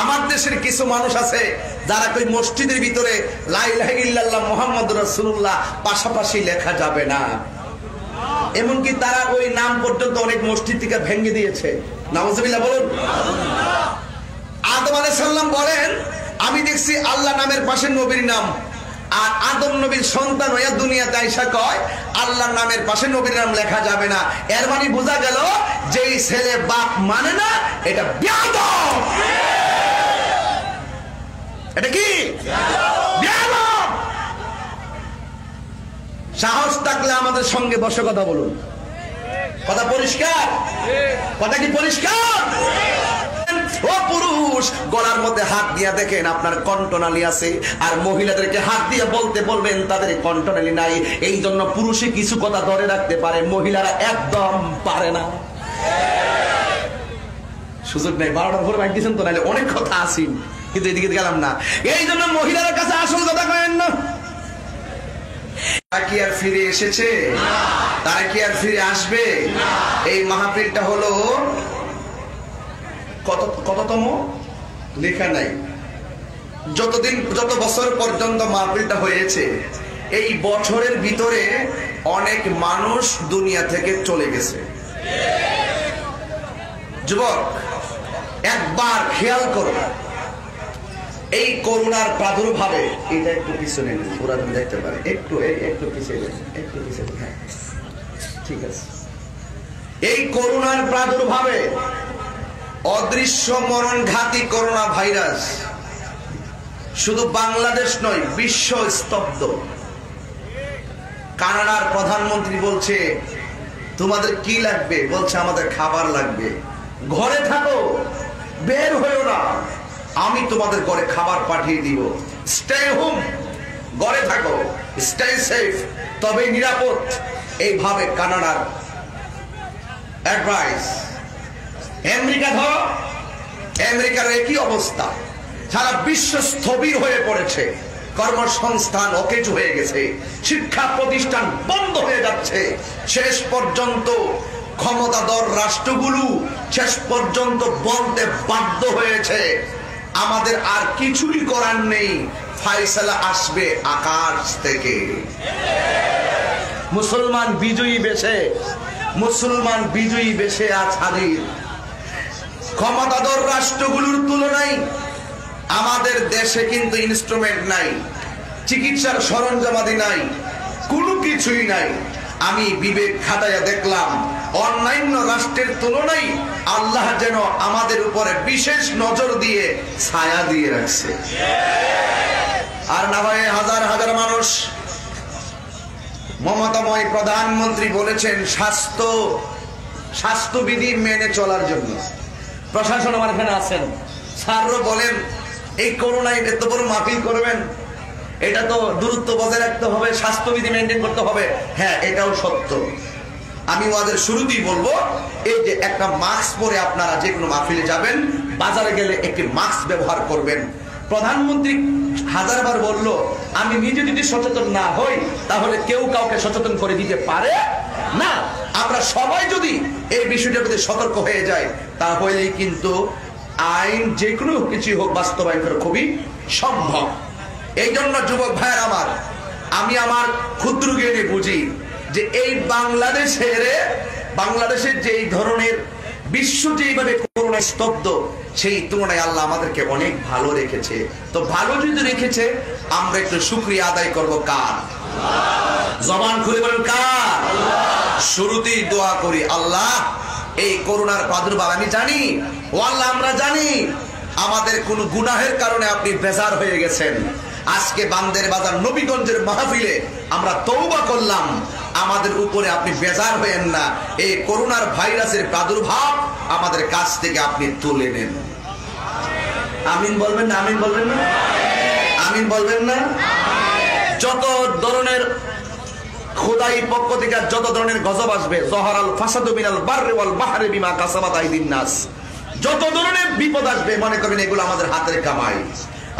আমার দেশের কিছু মানুষ আছে যারা কই মসজিদের ভিতরে লা ইলাহা ইল্লাল্লাহ মুহাম্মাদুর রাসূলুল্লাহ পাশাপাশি লেখা যাবে না, এমনকি তারা ওই নাম পর্যন্ত অনেক মসজিদ থেকে ভেঙে দিয়েছে। নাউজুবিল্লাহ বলুন। আদম আলাইহিস সালাম বলেন, আমি দেখছি আল্লাহ নামের পাশে নবীর নাম, আর আদম নবীর সন্তান হইয়া দুনিয়াতে আইসা কয় আল্লাহর নামের পাশে নবীর নাম লেখা যাবে না। এর মানে বোঝা গেল যেই ছেলে বাপ মানে না এটা বেয়াদব। এটা কি বেয়াদব? সাহস থাকলে আমাদের সঙ্গে বসে কথা বলুন। কথা পরিষ্কার? কথা কি পরিষ্কার? ও পুরুষ, গলার মধ্যে হাত দিয়া দেখেন আপনার কণ্ঠনালী আছে, আর মহিলাদেরকে হাত দিয়ে বলতে বলবেন তাদের কণ্ঠনালী নাই। এই জন্য পুরুষে কিছু কথা ধরে রাখতে পারে, মহিলারা একদম পারে না। সুযোগ নেই, 12টার পরে বাইক দিয়েছেন তো, নাহলে অনেক কথা আসিন, কিন্তু এদিকে গেলাম না। এই জন্য মহিলার কাছে আসল কথা কয়েন না। তারা কি আর ফিরে এসেছে? তারা কি আর ফিরে আসবে? এই মাহফিলটা হলো কততম লেখা নাই, যত বছর পর্যন্ত মাহফিলটা হয়েছে, এই বছরের ভিতরে অনেক মানুষ দুনিয়া থেকে চলে গেছে। যুবক, একবার খেয়াল করো, এই করোনার প্রাদুর্ভাবে, এটা একটু পিছনে পুরা দেখতে পারে, একটু পিছিয়ে, হ্যাঁ ঠিক আছে। এই করোনার প্রাদুর্ভাবে অদৃশ্য মরণঘাতী করোনা ভাইরাস শুধু বাংলাদেশ নয়, বিশ্ব স্তব্ধ। কানাডার প্রধানমন্ত্রী বলছে তোমাদের কি লাগবে? বলছে আমাদের খাবার লাগবে, ঘরে থাকো, বের হয়েও না, আমি তোমাদের ঘরে খাবার পাঠিয়ে দিব। স্টে হোম, ঘরে থাকো, স্টে সেফ, তবে নিরাপদ। এইভাবে কানাডার অ্যাডভাইস। আমেরিকা ধরো, আমেরিকার একই অবস্থা, সারা বিশ্ব স্থবির হয়ে পড়েছে, কর্মসংস্থান অকেজ হয়ে গেছে, শিক্ষা প্রতিষ্ঠান বন্ধ হয়ে যাচ্ছে। শেষ পর্যন্ত ক্ষমতাধর রাষ্ট্রগুলো শেষ পর্যন্ত বলতে বাধ্য হয়েছে আমাদের আর কিছুই করার নেই, ফায়সালা আসবে আকাশ থেকে। মুসলমান বিজয়ী বেশে, মুসলমান বিজয়ী বেশে আজ হাজির। ক্ষমতাধর রাষ্ট্রগুলোর তুলনায় আমাদের দেশে কিন্তু ইনস্ট্রুমেন্ট নাই, চিকিৎসার সরঞ্জামাদি নাই, কোনো কিছুই নাই। আমি বিবেক খাটাইয়া দেখলাম অন্যান্য রাষ্ট্রের তুলনায় আল্লাহ যেন আমাদের উপরে বিশেষ নজর দিয়ে ছায়া দিয়ে রাখছে। আর না হয় হাজার হাজার মানুষ। মমতাময় প্রধানমন্ত্রী বলেছেন স্বাস্থ্যবিধি মেনে চলার জন্য। প্রশাসন আমার এখানে আছেন, স্যারও বলেন এই করোনায় এত বড় মাহফিল করবেন, এটা তো দূরত্ব বজায় রাখতে হবে, স্বাস্থ্যবিধি মেনটেন করতে হবে। হ্যাঁ, এটাও সত্য। আমি ওদের শুরুতেই বলবো, এই যে একটা মাস্ক পরে আপনারা যে কোনো মাহফিলে যাবেন, বাজারে গেলে একটি মাস্ক ব্যবহার করবেন। প্রধানমন্ত্রী হাজারবার বলল, আমি নিজে যদি সচেতন না হই তাহলে কেউ কাউকে সচেতন করে দিতে পারে না। আমরা সবাই যদি এই বিষয়টার প্রতি সতর্ক হয়ে যাই, তাহলেই কিন্তু আইন যে কোনো কিছু হোক বাস্তবায়ন করা খুবই সম্ভব। এই জন্য যুবক ভাইয়ের আমার, আমি আমার ক্ষুদ্র জ্ঞানে বুঝি যে এই বাংলাদেশের যে ধরনের বিশ্ব যেভাবে করোনা স্তব্ধ, সেই তুলনায় আল্লাহ আমাদেরকে অনেক ভালো রেখেছে। তো ভালো যদি রেখেছে, আমরা একটু শুকরিয়া আদায় করব কার? জবান খুলে বলেন কার? শুরুতেই দোয়া করি, আল্লাহ এই করোনার প্রাদুর্ভাব আমি জানি, ও আল্লাহ আমরা জানি আমাদের কোন গুনাহের কারণে আপনি বেজার হয়ে গেছেন। আজকে বান্দের বাজার নবীগঞ্জের মাহফিলে আমরা তওবা করলাম, আমাদের উপরে আপনি বেজার হয়েন না। এই করোনার ভাইরাসের প্রাদুর্ভাব আমাদের কাছ থেকে আপনি তুলে নেন। আমিন বলবেন না? আমিন বলবেন না? আমিন বলবেন না? যত ধরনের খোদাই পক্ষ থেকে যত ধরনের গজব আসবে, জহরাল ফাসাদু মিনাল বাররি ওয়াল বাহরি বিমা কাসাবাত আইদিন নাস, যত ধরনের বিপদ আসবে মনে করবেন এগুলো আমাদের হাতের কামাই,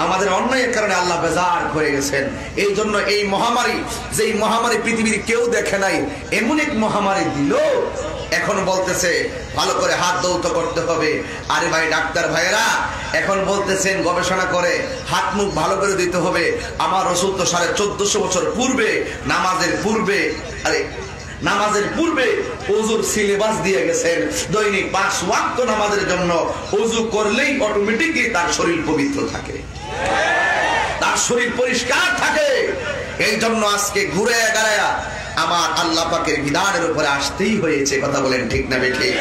আমাদের অন্যায়ের কারণে আল্লাহ বেজার হয়ে গেছেন। এই জন্য এই মহামারী, যেই মহামারী পৃথিবীর কেউ দেখে নাই, এমন এক মহামারী দিল এখন বলতেছে ভালো করে হাত দৌত করতে হবে। আরে ভাই ডাক্তার ভাইয়েরা এখন বলতেছেন গবেষণা করে হাত মুখ ভালো করে দিতে হবে। আমার রাসূল তো 1450 বছর পূর্বে নামাজের পূর্বে ওযুর সিলেবাস দিয়ে গেছেন। দৈনিক 5 ওয়াক্ত নামাজের জন্য ওযু করলেই অটোমেটিকলি তার শরীর পবিত্র থাকে, তার শরীর পরিষ্কার থাকে। এই জন্য আজকে ঘুরে গাড়ায়া আমার আল্লাহ পাকের বিধানের উপরে আসতেই হয়েছে। কথা বলেন ঠিক না বেঠিক?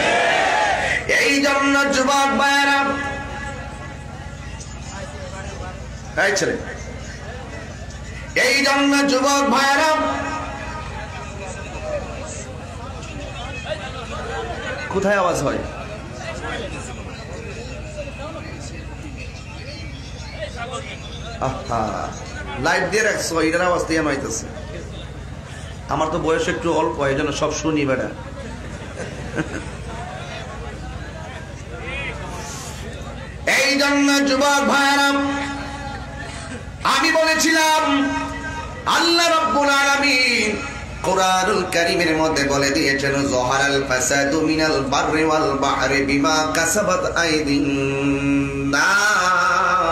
এই জন্য যুবক ভাইয়েরা, এই জন্য যুবক ভাইয়েরা কোথায় আওয়াজ হয়? লাইভ দিয়ে রাখছো, এটার আওয়াজ দিয়ে নয়তেছে। আমার তো বয়স একটু অল্প, এই জন্য সব শুনি বেটা। এই জন্য যুবক ভাইয়েরা আমি বলেছিলাম আল্লাহ রাব্বুল আলামিন কুরআনুল কারীমের মধ্যে বলে দিয়েছেন যহারাল ফাসাদু মিনাল বাররি ওয়াল বাহরি বিমা কাসাবাত আইদিন নাস।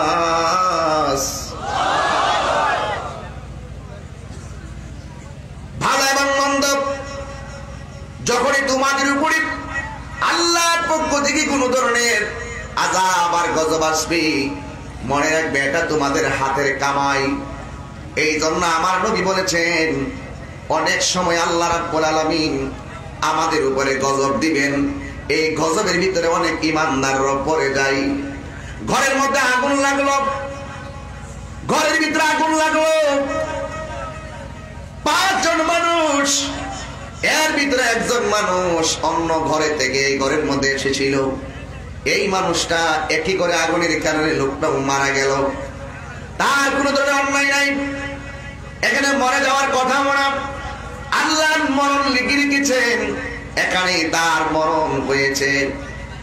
ভালো এবং মন্দ যখনই তোমাদের উপরে আল্লাহর পক্ষ থেকে কোনো ধরনের আযাব আর গজব আসবে, মনে রাখবে এটা তোমাদের হাতের কামাই। এই জন্য আমার নবী বলেছেন অনেক সময় আল্লাহ রাব্বুল আলামিন আমাদের উপরে গজব দিবেন, এই গজবের ভিতরে অনেক ঈমানদাররা পড়ে যায়। ঘরের মধ্যে আগুন লাগলো, ঘরের ভিতরে আগুন লাগলো, 5 জন মানুষ, এর ভিতরে একজন মানুষ অন্য ঘরে থেকে এই ঘরের মধ্যে এসেছিল। এই মানুষটা একই করে আগুনের কারণে লোকটাও মারা গেল, তার কোনো ধরনের অন্যায় নাই, এখানে মরে যাওয়ার কথা মনে আল্লাহ মরণ লিখে রেখেছেন, এখানে তার মরণ হয়েছে।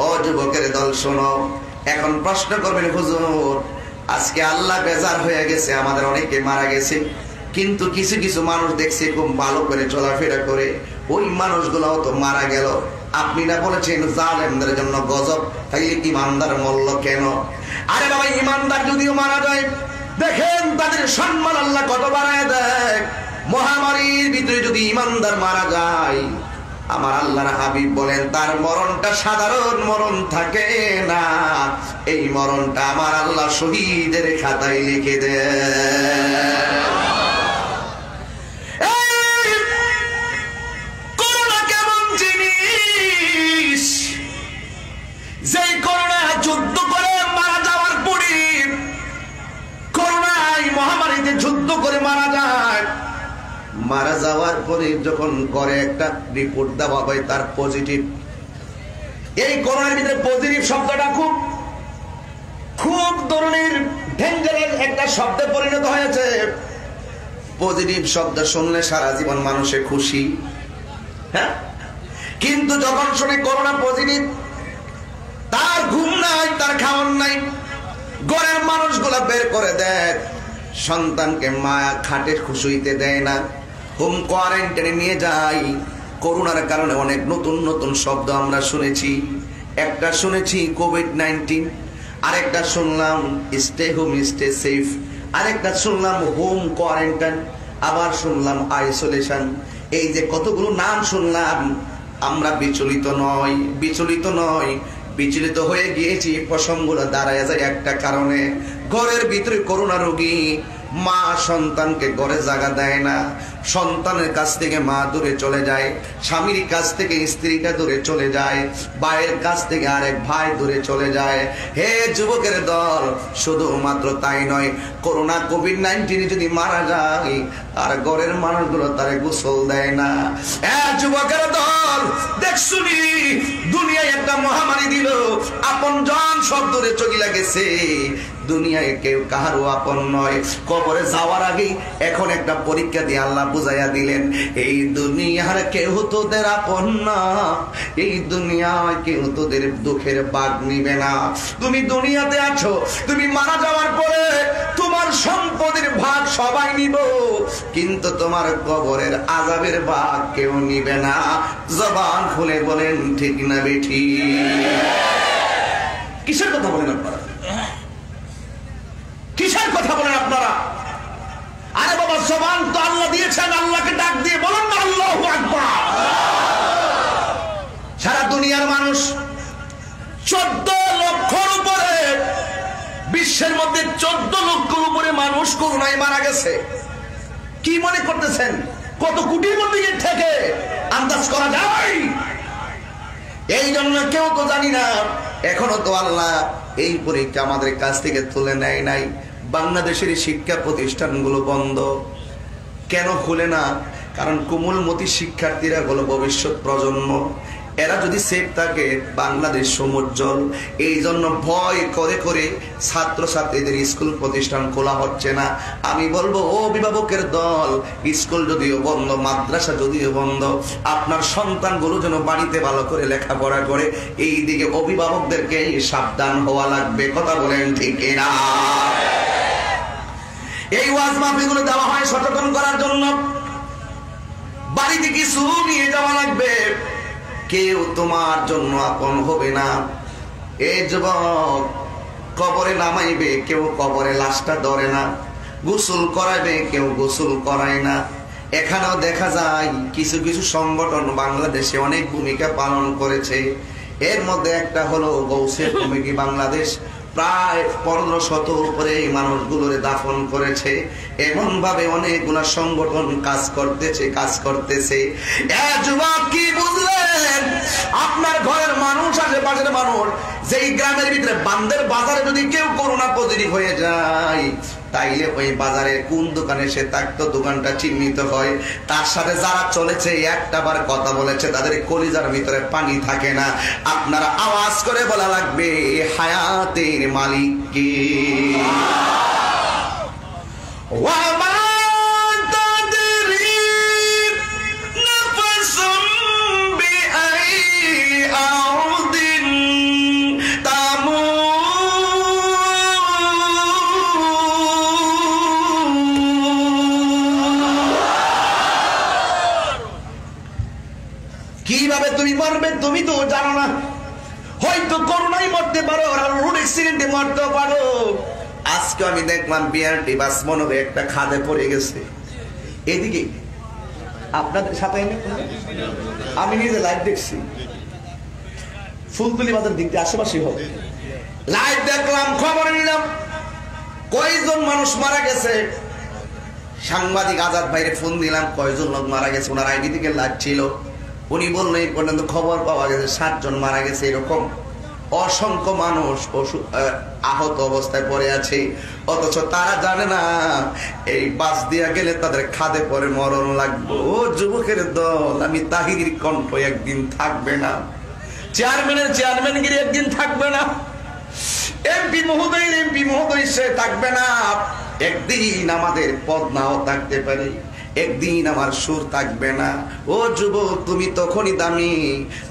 ও যুবকের দল শোনো, এখন প্রশ্ন করবেন হুজুর আজকে আল্লাহ বেজার হয়ে গেছে, আমাদের অনেকে মারা গেছে, কিন্তু কিছু কিছু মানুষ দেখছি খুব ভালো করে চলাফেরা করে, ওই মানুষগুলোও তো মারা গেল। আপনি না বলেছেন জালেমদের জন্য গজব, তাইলে ইমানদার মরল কেন? আরে বাবা ইমানদার যদিও মারা যায়, দেখেন তাদের সম্মান আল্লাহ কত বাড়ায় দেয়। মহামারীর ভিতরে যদি ইমানদার মারা যায়, আমার আল্লাহর হাবিব বলেন তার মরণটা সাধারণ মরণ থাকে না, এই মরণটা আমার আল্লাহ শহীদের খাতায় লিখে দেয়। করোনা কেমন জিনিস, যে করোনা যুদ্ধ করে মারা যাওয়ার পরে, করোনায় মহামারীতে যুদ্ধ করে মারা যায়, মারা যাওয়ার পরে যখন করে একটা রিপোর্ট দেওয়া হয় তার পজিটিভ, এই করোনার ভিতরে পজিটিভ শব্দটা খুব খুব ধরনের ডেঞ্জারাস একটা শব্দে পরিণত হয়েছে। পজিটিভ শব্দ শুনলে সারা জীবন মানুষে খুশি, হ্যাঁ, কিন্তু যখন শুনে করোনা পজিটিভ, তার ঘুম নাই, তার খাওয়ার নাই, ঘরের মানুষগুলা বের করে দেয়, সন্তানকে মা খাটে খুশুইতে দেয় না, হোম কোয়ারেন্টাইনে নিয়ে যাই। করোনার কারণে অনেক নতুন নতুন শব্দ আমরা শুনেছি। একটা শুনেছি কোভিড-19, আরেকটা শুনলাম স্টে হোম স্টে সেফ, আরেকটা শুনলাম হোম কোয়ারেন্টাইন, আবার শুনলাম আইসোলেশন। এই যে কতগুলো নাম শুনলাম, আমরা বিচলিত নয়, বিচলিত নয়, বিচলিত হয়ে গিয়েছি প্রসঙ্গগুলো দাঁড়ায় যায় একটা কারণে। ঘরের ভিতরে করোনা রোগী, মা সন্তানকে ঘরে জায়গা দেয় না, সন্তানের কাছ থেকে মা দূরে চলে যায়, স্বামীর কাছ থেকে স্ত্রীটা দূরে চলে যায়, ভাইয়ের কাছ থেকে আরেক ভাই দূরে চলে যায়। হে যুবকের দল, শুধুমাত্র তাই নয়, করোনা কোভিড-19 যদি মারা যায় আর ঘরের মানুষগুলো তারে গোসল দেয় না। যুবকের দল দেখছুনি, দুনিয়ায় একটা মহামারী দিল, আপন জন সব দূরে চলে গেছে, দুনিয়ায় কেউ কাহারও আপন নয়। কবরে যাওয়ার আগে এখন একটা পরীক্ষা দিয়ে আল্লাহ বুঝাইয়া দিলেন, এই দুনিয়ার কেউ তোদের আপন না, এই দুনিয়ায় কেউ তোদের দুঃখের ভাগ নিবে না। তুমি দুনিয়াতে আছো, তুমি মারা যাওয়ার পরে তোমার সম্পদের ভাগ সবাই নিব, কিন্তু তোমার কবরের আযাবের ভাগ কেউ নিবে না। জবান খুলে বলেন ঠিক না বেঠি? কিসের কথা বলেন আপনারা? কিসের কথা বলেন আপনারা? আরে বাবা, জবান তো আল্লাহ দিয়েছেন, আল্লাহকে ডাক দিয়ে বলেন না আল্লাহু আকবার। সারা দুনিয়ার মানুষ 14 লক্ষর উপরে, বিশ্বের মধ্যে 14 লক্ষর উপরে মানুষ করোনায় মারা গেছে। কি মনে করতেছেন কত কোটির মধ্যে থেকে আন্দাজ করা যায়? এই জন্য কেউ তো জানি না। এখনো তো আল্লাহ এই পরীক্ষা আমাদের কাছ থেকে তুলে নেয় নাই। বাংলাদেশের শিক্ষা প্রতিষ্ঠানগুলো বন্ধ কেন খুলে না? কারণ কোমলমতি শিক্ষার্থীরা হলো ভবিষ্যৎ প্রজন্ম। এরা যদি সেফ থাকে বাংলাদেশ সমুজ্জ্বল। এই জন্য ভয় করে করে ছাত্রছাত্রীদের স্কুল প্রতিষ্ঠান খোলা হচ্ছে না। আমি বলবো ও অভিভাবকের দল, স্কুল যদিও বন্ধ, মাদ্রাসা যদিও বন্ধ, আপনার সন্তানগুলো যেন বাড়িতে ভালো করে লেখাপড়া করে, এই দিকে অভিভাবকদেরকে সাবধান হওয়া লাগবে। কথা বলেন ঠিক না? এই ওয়াজ মাহফিলগুলো দেওয়া হয় সচেতন করার জন্য। বাড়িতে কিছু নিয়ে যাওয়া লাগবে। কেউ তোমার জন্য আপন হবে না। এই যুবক, কবরে নামাইবে কেউ, কবরে লাশটা ধরে না। গোসল করাইবে কেউ, গোসল করায় না। এখানেও দেখা যায় কিছু কিছু সংগঠন বাংলাদেশে অনেক ভূমিকা পালন করেছে। এর মধ্যে একটা হলো গৌসে কমিটি বাংলাদেশ। প্রায় 1500 উপরে এই মানুষগুলোরে দাফন করেছে। এমন ভাবে অনেকগুলা সংগঠন কাজ করতেছে। যুবক, কি বুঝলেন? আপনার ঘরের মানুষ, আশেপাশের মানুষ, যেই গ্রামের ভিতরে বান্দের বাজারে যদি কেউ করোনা পজিটিভ হয়ে যায়, তাইলে ওই বাজারে কোন দোকানে সে থাকতো, দোকানটা চিহ্নিত হয়। তার সাথে যারা চলেছে, একটা বার কথা বলেছে, তাদের কলিজার ভিতরে পানি থাকে না। আপনারা আওয়াজ করে বলা লাগবে, হায়াতের মালিক কে? কিভাবে তুমি মরবে তুমি তো জানো না। হয়তো করোনায় মরতে পারো, রোড অ্যাক্সিডেন্টে মরতে পারো। আজকে আমি দেখলাম বিআরটি বাস মনে হয় একটা খাদে পড়ে গেছে। এদিকে আপনাদের সাথে আমি নিজে লাইভ দেখছি, ফুলতলি বাজার দিক দিয়ে আশেপাশে হবে লাইভ দেখলাম, খবর নিলাম কয়জন মানুষ মারা গেছে। সাংবাদিক আজাদ ভাইরে ফোন দিলাম, কয়জন লোক মারা গেছে। ওনার আইডি থেকে লাইভ ছিল। উনি বললেন এই পর্যন্ত খবর পাওয়া গেছে 7 জন মারা গেছে। এরকম অসংখ্য মানুষ আহত অবস্থায় পড়ে আছে, অথচ তারা জানে না এই বাস দিয়া গেলে তাদের খাদে পরে মরণ লাগবে। ও যুবকের দল, আমি তাহিরির কণ্ঠ একদিন থাকবে না, চেয়ারম্যানগিরি একদিন থাকবে না, এমপি মহোদয় সে থাকবে না। একদিন আমাদের পদ নাও থাকতে পারে, একদিন আমার সুর থাকবে না। ও যুবক, তুমি তখনই দামি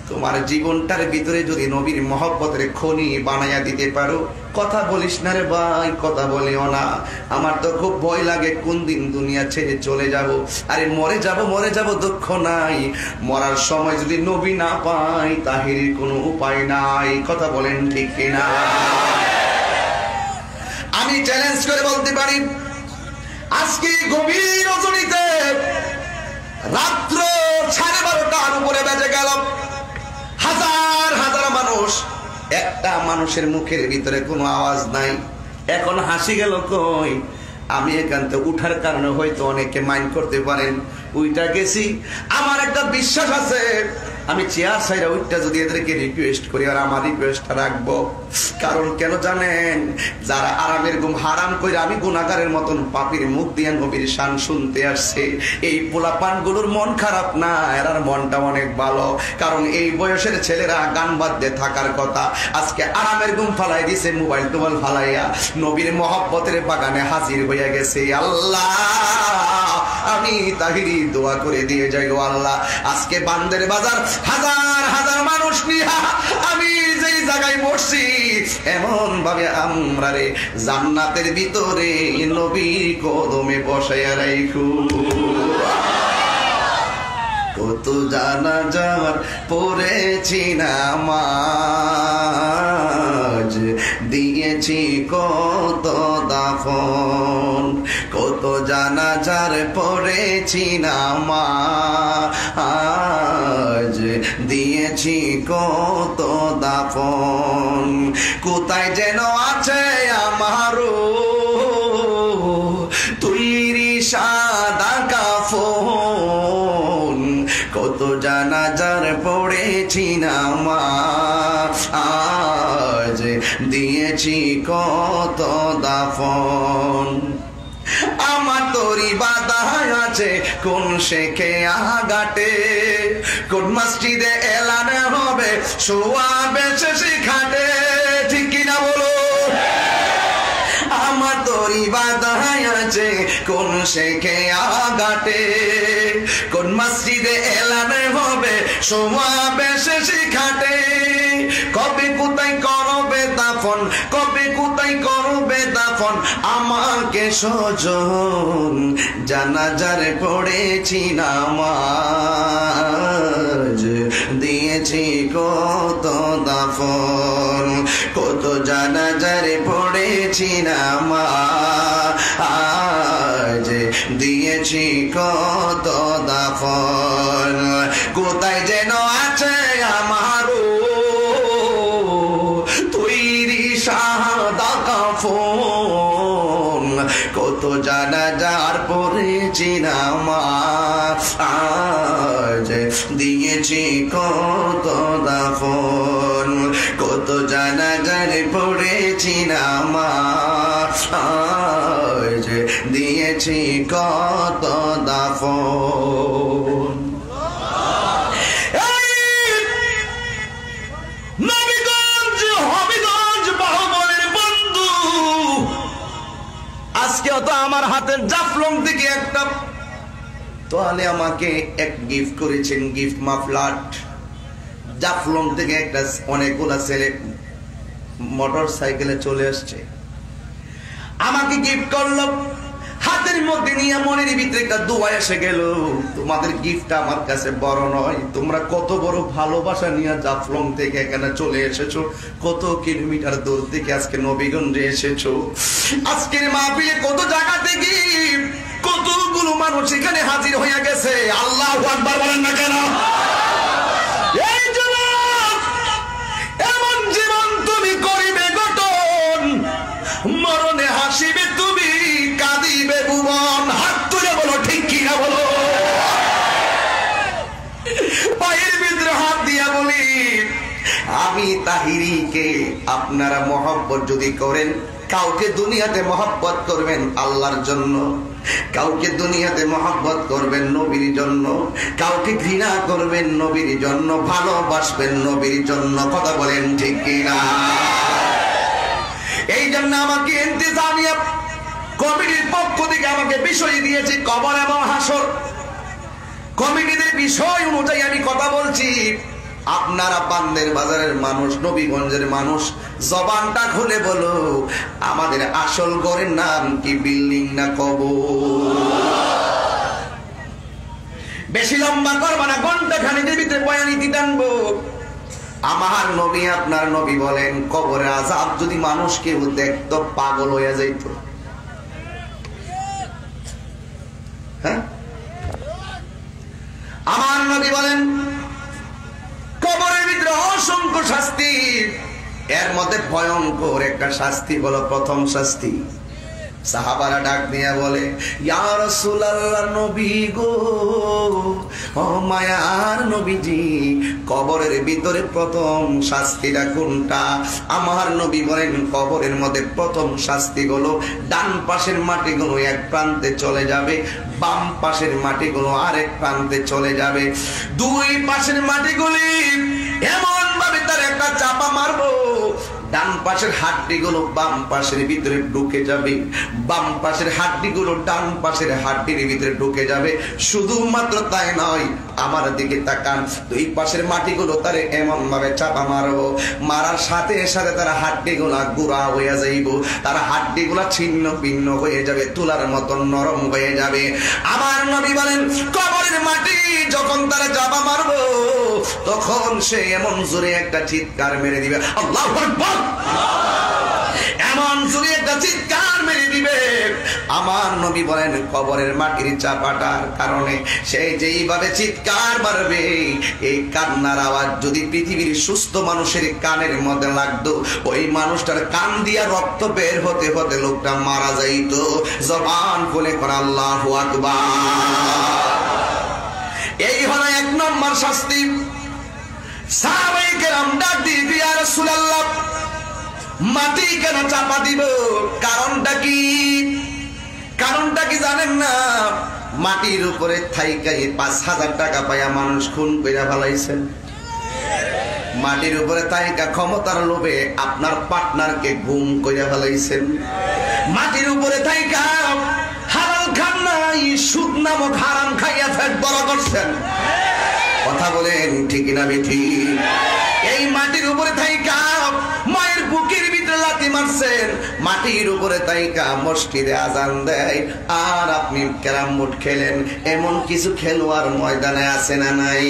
তোমার জীবনটার ভিতরে যদি নবীর মহব্বতের খনি বানাইয়া দিতে পারো। কথা বলিস না রে ভাই, কথা বলিও না। আমার তো খুব ভয় লাগে কোন দিন দুনিয়া ছেড়ে চলে যাব। আরে মরে যাব দুঃখ নাই, মরার সময় যদি নবী না পাই তাহিরির কোনো উপায় নাই। কথা বলেন ঠিক কিনা? আমি চ্যালেঞ্জ করে বলতে পারি, আজকে গভীর রজনীতে রাত্র 12:30টার উপরে বেজে গেল, হাজার হাজার মানুষ, একটা মানুষের মুখের ভিতরে কোনো আওয়াজ নাই। এখন হাসি গেল কই? আমি এখান থেকে উঠার কারণে হয়তো অনেকে মাইন্ড করতে পারেন, উইটা গেছি। আমার একটা বিশ্বাস আছে, আমি চেয়ার সাইরা উইটা যদি এদেরকে রিকোয়েস্ট করি, আর আমার রিকোয়েস্টটা রাখবো। কারণ কেন জানেন? যারা আরামের ঘুম হারাম করে আমি গুনাহগারের মতন পাপীর মুখ দিয়ে নবীর শান শুনতে আসছে, এই পোলাপানগুলোর মন খারাপ না, এরার মনটা অনেক ভালো। কারণ এই বয়সের ছেলেরা গান বাদ্যে থাকার কথা, আজকে আরামের ঘুম ফালাই দিছে, মোবাইল টোবাইল ফালাইয়া নবীর মহব্বতের বাগানে হাজির হইয়া গেছে। আল্লাহ, আমি তাহিরি দোয়া করে দিয়ে যাই গো আল্লাহ, আজকে বান্দের বাজার হাজার হাজার মানুষ নিয়ে আমি যেই জায়গায় বসছি, এমন ভাবে আমরা রে জান্নাতের ভিতরে নবীর কদমে বসাইয়া রাখু। কত জানাজার পড়েছি নামাজ, দিয়েছি কত দাফন, কত জানাজার পড়েছি নামাজ, দিয়েছি কত দাফন। কোথায় যেন আছে আমারও তৈরি সাদা কাফন, কত জানাজার পড়েছি নামাজ, দিয়েছি কত দাফন। আমার তরি বাধা আছে কোন শেখে আগাটে, কোন মসজিদে এলানে হবে শোয়াবে শেষে খাটে, ঠিক কিনা বলো? আমার তরি বাধা আছে কোন শেখে আগাটে, কোন মসজিদে এলানে হবে শোয়াবে শেষে খাটে। কবে কোথায় করবে দাফন, কবে কোথায় করবে দাফন আমাকে সজন, জানাজার পড়েছি নামাজ, দিয়েছি কত দাফন, কত জানাজার পড়েছি নামাজ, দিয়েছি কত দাফন। কোথায় যেন আছে আমারও তৈরি সাদা কাফন, কত জানাজার পড়েছি নামাজ, দিয়েছি কত দাফন, কত জানাজার পড়েছি নামাজ, দিয়েছি কত দাফন। আজকে তো আমার হাতের জাফলং থেকে একটা তোয়ালে আমাকে এক গিফট করেছেন, গিফট মাফলার। জাফলং থেকে একটা অনেকগুলা ছেলে মোটর সাইকেলে চলে আসছে, আমাকে গিফট করলো। হাতের মধ্যে নিয়ে মনের ভিতরে একটা দোয়া এসে গেল, তোমাদের গিফটটা আমার কাছে বড় নয়, তোমরা কত বড় ভালোবাসা নিয়ে জাফলং থেকে এখানে চলে এসেছো, কত কিলোমিটার দূর থেকে আজকে নবীগঞ্জে এসেছো। আজকের মাহফিলে কত জায়গা থেকে কতগুলো মানুষ এখানে হাজির হয়ে গেছে। আল্লাহু আকবার বলেন না কেন? এই যুবক, এমন জীবন তুমি করিবে গঠন, মরণে হাসিবে তুমি, কাঁদিবে ভুবন। হাত তুলে বলো ঠিক কি না বলো? পায়ের ভিতরে হাত দিয়া বলি, আমি তাহিরিকে আপনারা মহব্বত যদি করেন, কাউকে দুনিয়াতে মহব্বত করবেন আল্লাহর জন্য, কাউকে দুনিয়াতে মহব্বত করবেন নবীর জন্য, কাউকে ঘৃণা করবেন নবীর জন্য, ভালোবাসবেন নবীর জন্য। কথা বলেন ঠিক কিনা? এই জন্য আমাকে ইন্তেজামিয়া কমিটির পক্ষ থেকে আমাকে বিষয় দিয়েছে কবর এবং হাসর। কমিটিদের বিষয় অনুযায়ী আমি কথা বলছি। আপনারা পান্দের বাজারের মানুষ, নবীগঞ্জের মানুষ, জবানটা খুলে বলো, আমাদের আসল ঘরের নাম কি, বিল্ডিং না কবর? বেশি লম্বা করবা না, ঘন্টা খানিকের ভিতরে বয়ানি টানবো। আমার নবী, আপনার নবী বলেন, কবরে আযাব যদি মানুষ কেউ দেখতো পাগল হয়ে যাইত। হ্যাঁ, আমার নবী বলেন কবরের ভিতরে অসংখ্য শাস্তি, এর মধ্যে ভয়ঙ্কর একটা শাস্তি হলো প্রথম শাস্তি। সাহাবারা ডাক দিয়া বলে, ইয়া রাসূলুল্লাহ, নবী গো, ও মায়ার নবীজি, কবরের ভিতরে প্রথম শাস্তিটা কোনটা? আমার নবী বলেন, কবরের মধ্যে প্রথম শাস্তি হলো ডান পাশের মাটিগুলো এক প্রান্তে চলে যাবে, বাম পাশের মাটিগুলো আরেক প্রান্তে চলে যাবে। দুই পাশের মাটিগুলি এমন ভাবে তার একটা চাপা মারবো, ডান পাশের হাড্ডিগুলো বাম পাশের ভিতরে ঢুকে যাবে, বাম পাশের হাড্ডিগুলো ডান পাশের হাড্ডির ভিতরে ঢুকে যাবে। শুধুমাত্র তাই নয়, আমার দিকে তাকান, দুই পাশের মাটিগুলো তারে এমন ভাবে চাপা মারবো, মারার সাথে সাথে তার হাড্ডিগুলা গুঁড়া হয়ে যাইব, তার হাড্ডিগুলা ছিন্ন ভিন্ন হয়ে যাবে, তুলার মতন নরম হয়ে যাবে। আমার নবী বলেন কবরের মাটি যখন তারা চাপা মারবো তখন সে এমন জোরে একটা চিৎকার মেরে দিবে, আল্লাহু আকবার, এমন জোরে একটা চিৎকার মেরে দিবে। আমার নবী বলেন কবরের মাটির চাপাটার কারণে সে যেইভাবে চিৎকার মারবে, এই কান্নার আওয়াজ যদি পৃথিবীর সুস্থ মানুষের কানের মধ্যে লাগতো, ওই মানুষটার কান দিয়া রক্ত বের হতে হতে লোকটা মারা যাইত। জবান খুলে কোন আল্লাহু আকবার। এই হলো এক নম্বর শাস্তি। সাহাবায়ে কেরাম ডাক দিয়ে ইয়া রাসূলুল্লাহ, মাটি কেন চাপা দিব? কারণটা কি? কারণটা কি জানেন না? মাটির উপরে থাইকাই ৫,০০০ টাকা পাইয়া মানুষ খুন কইরা ফেলাইছেন। মাটির উপরে থাইকা ক্ষমতার লোভে আপনার পার্টনারকে গুম কইরা ফেলাইছেন। মাটির উপরে থাইকা হালাল খান নাই, সুদ নামক হারাম খাইয়া ফেট বড় করছেন। কথা বলেন ঠিক না বেঠি? এই মাটির উপরে থাইকা মায়ের বুকের ভিতরে লাথি মারছেন, মাটির উপরে থাইকা মসজিদে আজান দেয় আর আপনি ক্যারাম বোর্ড খেলেন। এমন কিছু খেলোয়াড় ময়দানে আছে না নাই?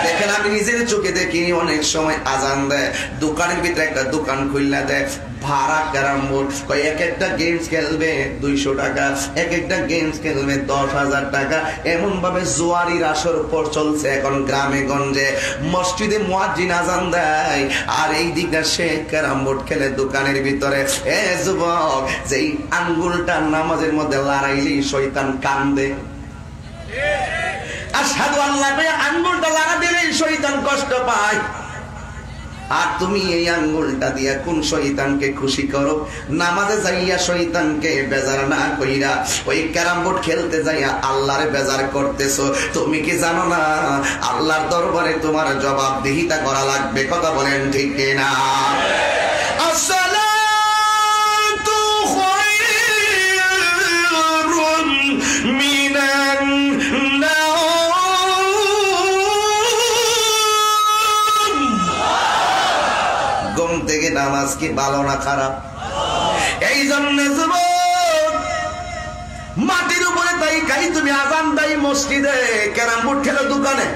দেখেন, আমি নিজের চোখে দেখি অনেক সময় আজান দেয়, দোকানের ভিতরে একটা দোকান খুললা দেয়, ভাড়া ক্যারাম বোর্ড, এক একটা গেমস খেলবে 200 টাকা, এক একটা গেমস খেলবে 10,000 টাকা। এমন ভাবে জোয়ারির আসর পর চলছে এখন গ্রামে গঞ্জে। মসজিদে মুয়াজ্জিন আজান দেয় আর এই দিকটা সে ক্যারাম বোর্ড খেলে দোকানের ভিতরে। এ যুবক, যেই আঙ্গুলটা নামাজের মধ্যে লড়াইলেই শয়তান কান্দে, আশহাদু আল্লাহ কইয়া আঙ্গুলটা লাগা দিলেই শয়তান কষ্ট পায়। আর তুমি এই আঙ্গুলটা দিয়া কোন শয়তানকে খুশি করো? নামাজে যাইয়া শয়তানকে বেজার না কইরা ওই ক্যারাম বোর্ড খেলতে যাইয়া আল্লাহরে বেজার করতেছো। তুমি কি জানো না আল্লাহর দরবারে তোমার জবাবদিহিতা করা লাগবে? কথা বলেন ঠিক না? আসসালাতু খায়রুম মিনান নাওম। ঘুম থেকে নামাজ কি ভালো না খারাপ? এই জন্য যুবক, মাটির উপরে তাই খাই তুমি আজান দাই মসজিদে, ক্যারাম বোর্ড খেলো দোকানে,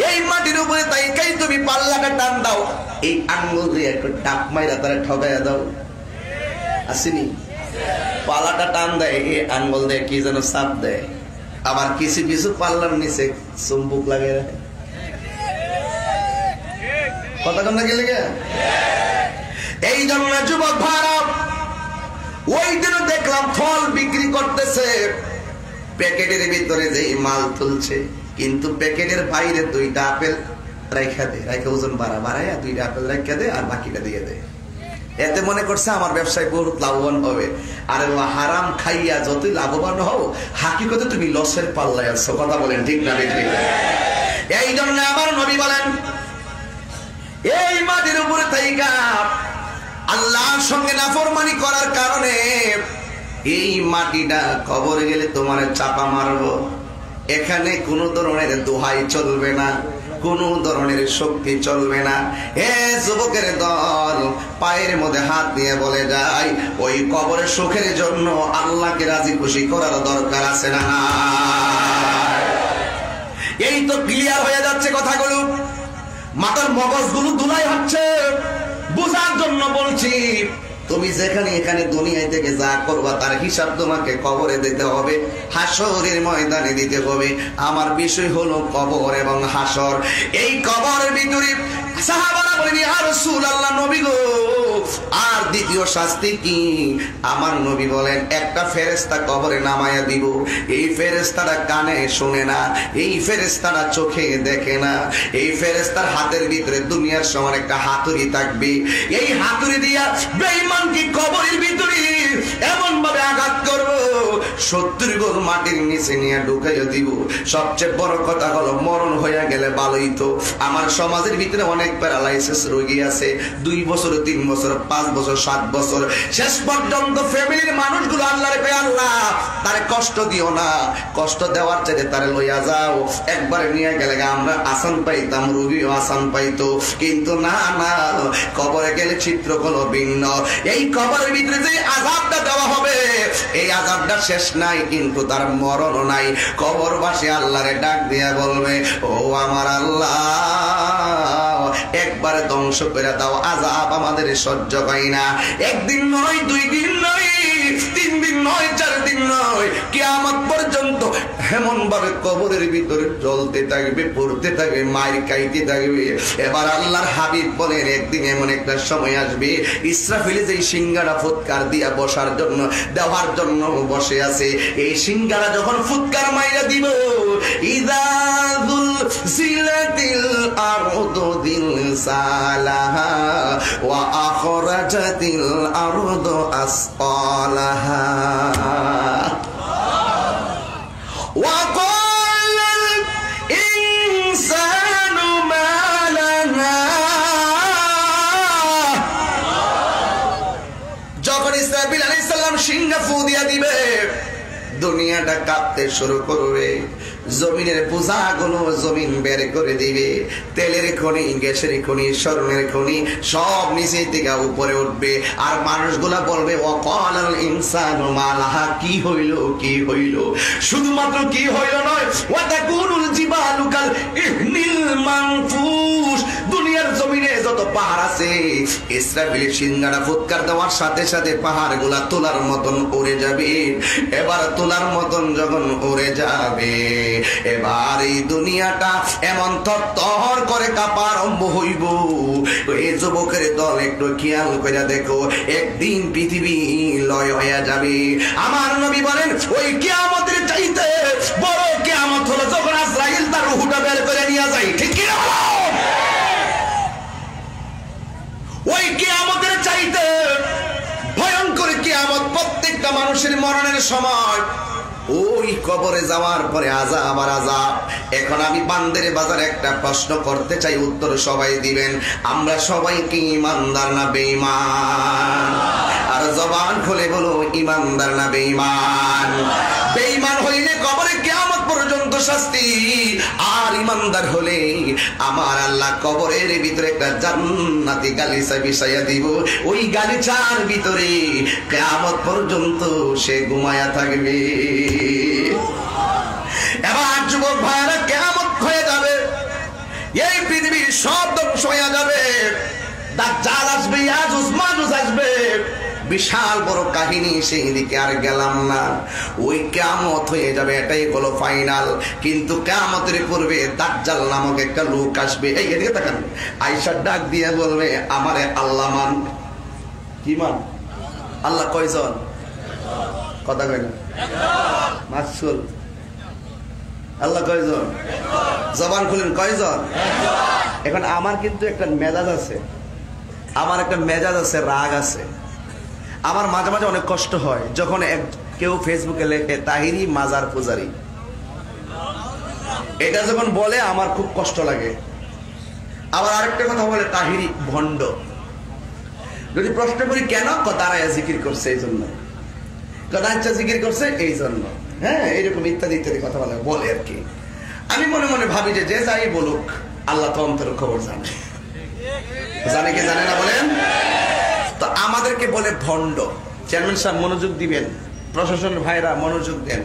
এই মাটির উপরে তাই খাই তুমি পাল্লাটা টান দাও, এই আঙ্গুল দিয়ে একটু টাপ মাইরা তারা ঠকাইয়া দাও। আসেনি? পাল্লাটা টান দেয়, এই আঙ্গুল দিয়ে কি যেন চাপ দেয়, আবার কিছু কিছু পাল্লার নিচে চুম্বুক লাগে। কথা কন্যা গেলে গে? এই জন্য যুবক ভারত, ওই দিন দেখলাম ফল বিক্রি করতেছে, প্যাকেটের ভিতরে যে মাল তুলছে, কিন্তু প্যাকেটের বাইরে 2টা আপেল রাইখা দেয়, রাইখা ওজন বাড়াইয়া 2টা আপেল রাইখা দেয় আর বাকিটা দিয়ে দেয়। এতে মনে করছে আমার ব্যবসায় বহুত লাভবান হবে। আরে হারাম খাইয়া যতই লাভবান হও, হাকিকতে তুমি লসের পাল্লায় আছো। কথা বলেন ঠিক না ঠিক? এই জন্য আমার নবী বলেন, এই মাটির উপরে থাইকা আল্লাহর সঙ্গে নাফরমানি করার কারণে এই মাটিটা কবরে গেলে তোমার চাপা মারবো। এখানে কোনো ধরনের দোহাই চলবে না, কোনো ধরনের শক্তি চলবে না। হে যুবকের দল, পায়ের মধ্যে হাত দিয়ে বলে যায়, ওই কবরের সুখের জন্য আল্লাহকে রাজি খুশি করার দরকার আছে না? এই তো ক্লিয়ার হয়ে যাচ্ছে কথাগুলো, মাথার মগজগুলো ধুলাই হচ্ছে। বুঝার জন্য বলছি, তুমি যেখানে এখানে দুনিয়া থেকে যা করবা তার হিসাব তোমাকে কবরে দিতে হবে, হাসরের ময়দানে দিতে হবে। আমার বিষয় হলো কবর এবং হাসর। এই কবরের ভিতরে সাহাবারা বলেন, ইয়া রাসূলুল্লাহ, নবী গো, আর দ্বিতীয় শাস্তি কি? আমার নবী বলেন, একটা ফেরেশতা কবরে নামায়া দিব। এই ফেরেশতাটা কানে শুনে না, এই ফেরেশতাটা চোখে দেখে না, এই ফেরেশতার হাতের ভিতরে দুনিয়ার সমান একটা হাতুড়ি থাকবে। এই হাতুড়ি দিয়া বেঈমানকে কবরের ভিতরে এমন ভাবে আঘাত করব, 70 যুগল মাটির নিচে নিয়ে ঢুকাইয়া দিব। সবচেয়ে বড় কথা হলো মরণ হইয়া গেলে ভালোই তো। আমার সমাজের ভিতরে অনেক প্যারালাইসিস রোগী আছে, 2 বছর 3 বছর 5 বছর 7 বছর, শেষ পর্যন্ত ফ্যামিলির মানুষগুলো আল্লাহরে কয় আল্লাহ তারে কষ্ট দিও না, কষ্ট দেওয়ার চাইতে তারে লইয়া যাও, একবার নিয়ে গেলে আমরা আসান পাইতাম, রোগীও আসান পাইতো। কিন্তু না না, কবরে গেলে চিত্র হলো ভিন্ন। এই কবরের ভিতরে যে আযাবটা দেওয়া হবে, এই আযাবটা শেষ নাই, কিন্তু তার মরণ নাই। কবরবাসী আল্লাহরে ডাক দিয়া বলবে, ও আমার আল্লাহ একবারে ধ্বংস করে দাও, আযাব আমাদের সহ্য হয় না। একদিন নয়, 2 দিন নয়, 3 দিন নয়, 4 দিন নয়, কিয়ামত পর্যন্ত এমন ভাবে কবরের ভিতরে জ্বলতে থাকবে, পড়তে থাকবে, মায়ের খাইতে থাকবে। এবার আল্লাহর হাবিব বলেন একদিন এমন একটা সময় আসবে, ইসরাফিল যে সিংহারা ফুৎকার দিয়া বসার জন্য দেওয়ার জন্য বসে আছে, এই সিংহারা যখন ফুৎকার মাইরা দিব, ইযাযুল জিলাতিল আরদু জিলসালাহা ওয়া আখরাজাতিল আরদু আসকালাহা ওয়া ক্বালাল ইনসানু মা লাহা। যখন ইসরাফিল আলাইহিস সালাম সিংহা ফু দিয়া দিবে, দুনিয়াটা কাঁপতে শুরু করবে, জমিনের বোঝাগুলো জমিন বের করে দিবে, তেলের খনি, গ্যাসের খনি, স্বর্ণের খনি সব নিচে থেকে উপরে উঠবে। আর মানুষগুলা বলবে ওয়াকালাল ইনসানু মা লাহা, কি হইল কি হইল। শুধুমাত্র কি হইল নয়, ওয়াতাকুনুল জিবালু কাল ইহনিল মানফুস, দুনিয়ার জমিনে যত পাহাড় আছে, ইসরাফিল সিংহারা ফুৎকার দেওয়ার সাথে সাথে পাহাড়গুলা তোলার মতন উড়ে যাবে। এবার তোলার মতন যখন উড়ে যাবে, এবার এই দুনিয়াটা এমন থরথর করে কাঁপা আরম্ভ হইব। এই যুবকের দল একটু খেয়াল করে দেখো, একদিন পৃথিবী লয় হয়ে যাবে। আমার নবী বলেন ওই কিয়ামতের চাইতে বড় কিয়ামত হলো যখন আজরাইল তার রূহটা বের করে নিয়ে যায়। ঠিক কি না? ওই কিয়ামতের চাইতে ভয়ঙ্কর কিয়ামত প্রত্যেকটা মানুষের মরণের সময়। ওই কবরে যাওয়ার পরে আযাব আর আযাব। এখন আমি বান্দের বাজারে একটা প্রশ্ন করতে চাই, উত্তর সবাই দিবেন। আমরা সবাই কি ইমানদার না বেঈমান? আর জবান খুলে বলো, ইমানদার না বেঈমান? বেঈমান হইলে কবরে কিয়ামত পর্যন্ত শাস্তি, আর ইমানদার হলে আমার আল্লাহ কবরের ভিতরে একটা জান্নাতি গালিচা বিছাইয়া দিব। ওই গালিচার ভিতরে কিয়ামত পর্যন্ত সে ঘুমায়া থাকবে। এবার যুবক ভাইরা, কিয়ামত হয়ে যাবে, এই পৃথিবীর সব ধ্বংস হয়ে যাবে, দাজ্জাল আসবে, ইয়াজুজ মাজুজ আসবে, বিশাল বড় কাহিনী, সেই দিকে আর গেলাম না। ওই কিয়ামত হয়ে যাবে, এটাই হলো ফাইনাল। কিন্তু কিয়ামতের পূর্বে দাজ্জাল নামক একটা লোক আসবে। এই এদিকে তাকান, আয়েশা ডাক দিয়ে বলবে, আমারে আল্লাহ মান। কি মান? আল্লাহ কয়জন? কথা কয় না, মাসুল। আল্লাহ কয়জন? জবান খুলেন, কয়জন? এখন আমার কিন্তু একটা মেজাজ আছে, আমার একটা মেজাজ আছে, রাগ আছে। আমার মাঝে মাঝে অনেক কষ্ট হয় যখন কেউ ফেসবুকে লেখে তাহিরি মাজার পূজারি, এটা যখন বলে আমার খুব কষ্ট লাগে। আবার আরেকটা কথা বলে তাহিরি ভণ্ড। যদি প্রশ্ন করি কেন, দাঁড়ায় জিকির করছে এই জন্য, আচ্ছা জিকির করছে এই জন্য, হ্যাঁ এইরকম ইত্যাদি ইত্যাদি কথা বলে আর কি। আমি মনে মনে ভাবি যে যাই বলুক, আল্লাহ তো অন্তরের খবর জানে। জানে কি জানে না বলেন? তো আমাদেরকে বলে ভণ্ড। চেয়ারম্যান সাহেব মনোযোগ দিবেন, প্রশাসনের ভাইরা মনোযোগ দেন।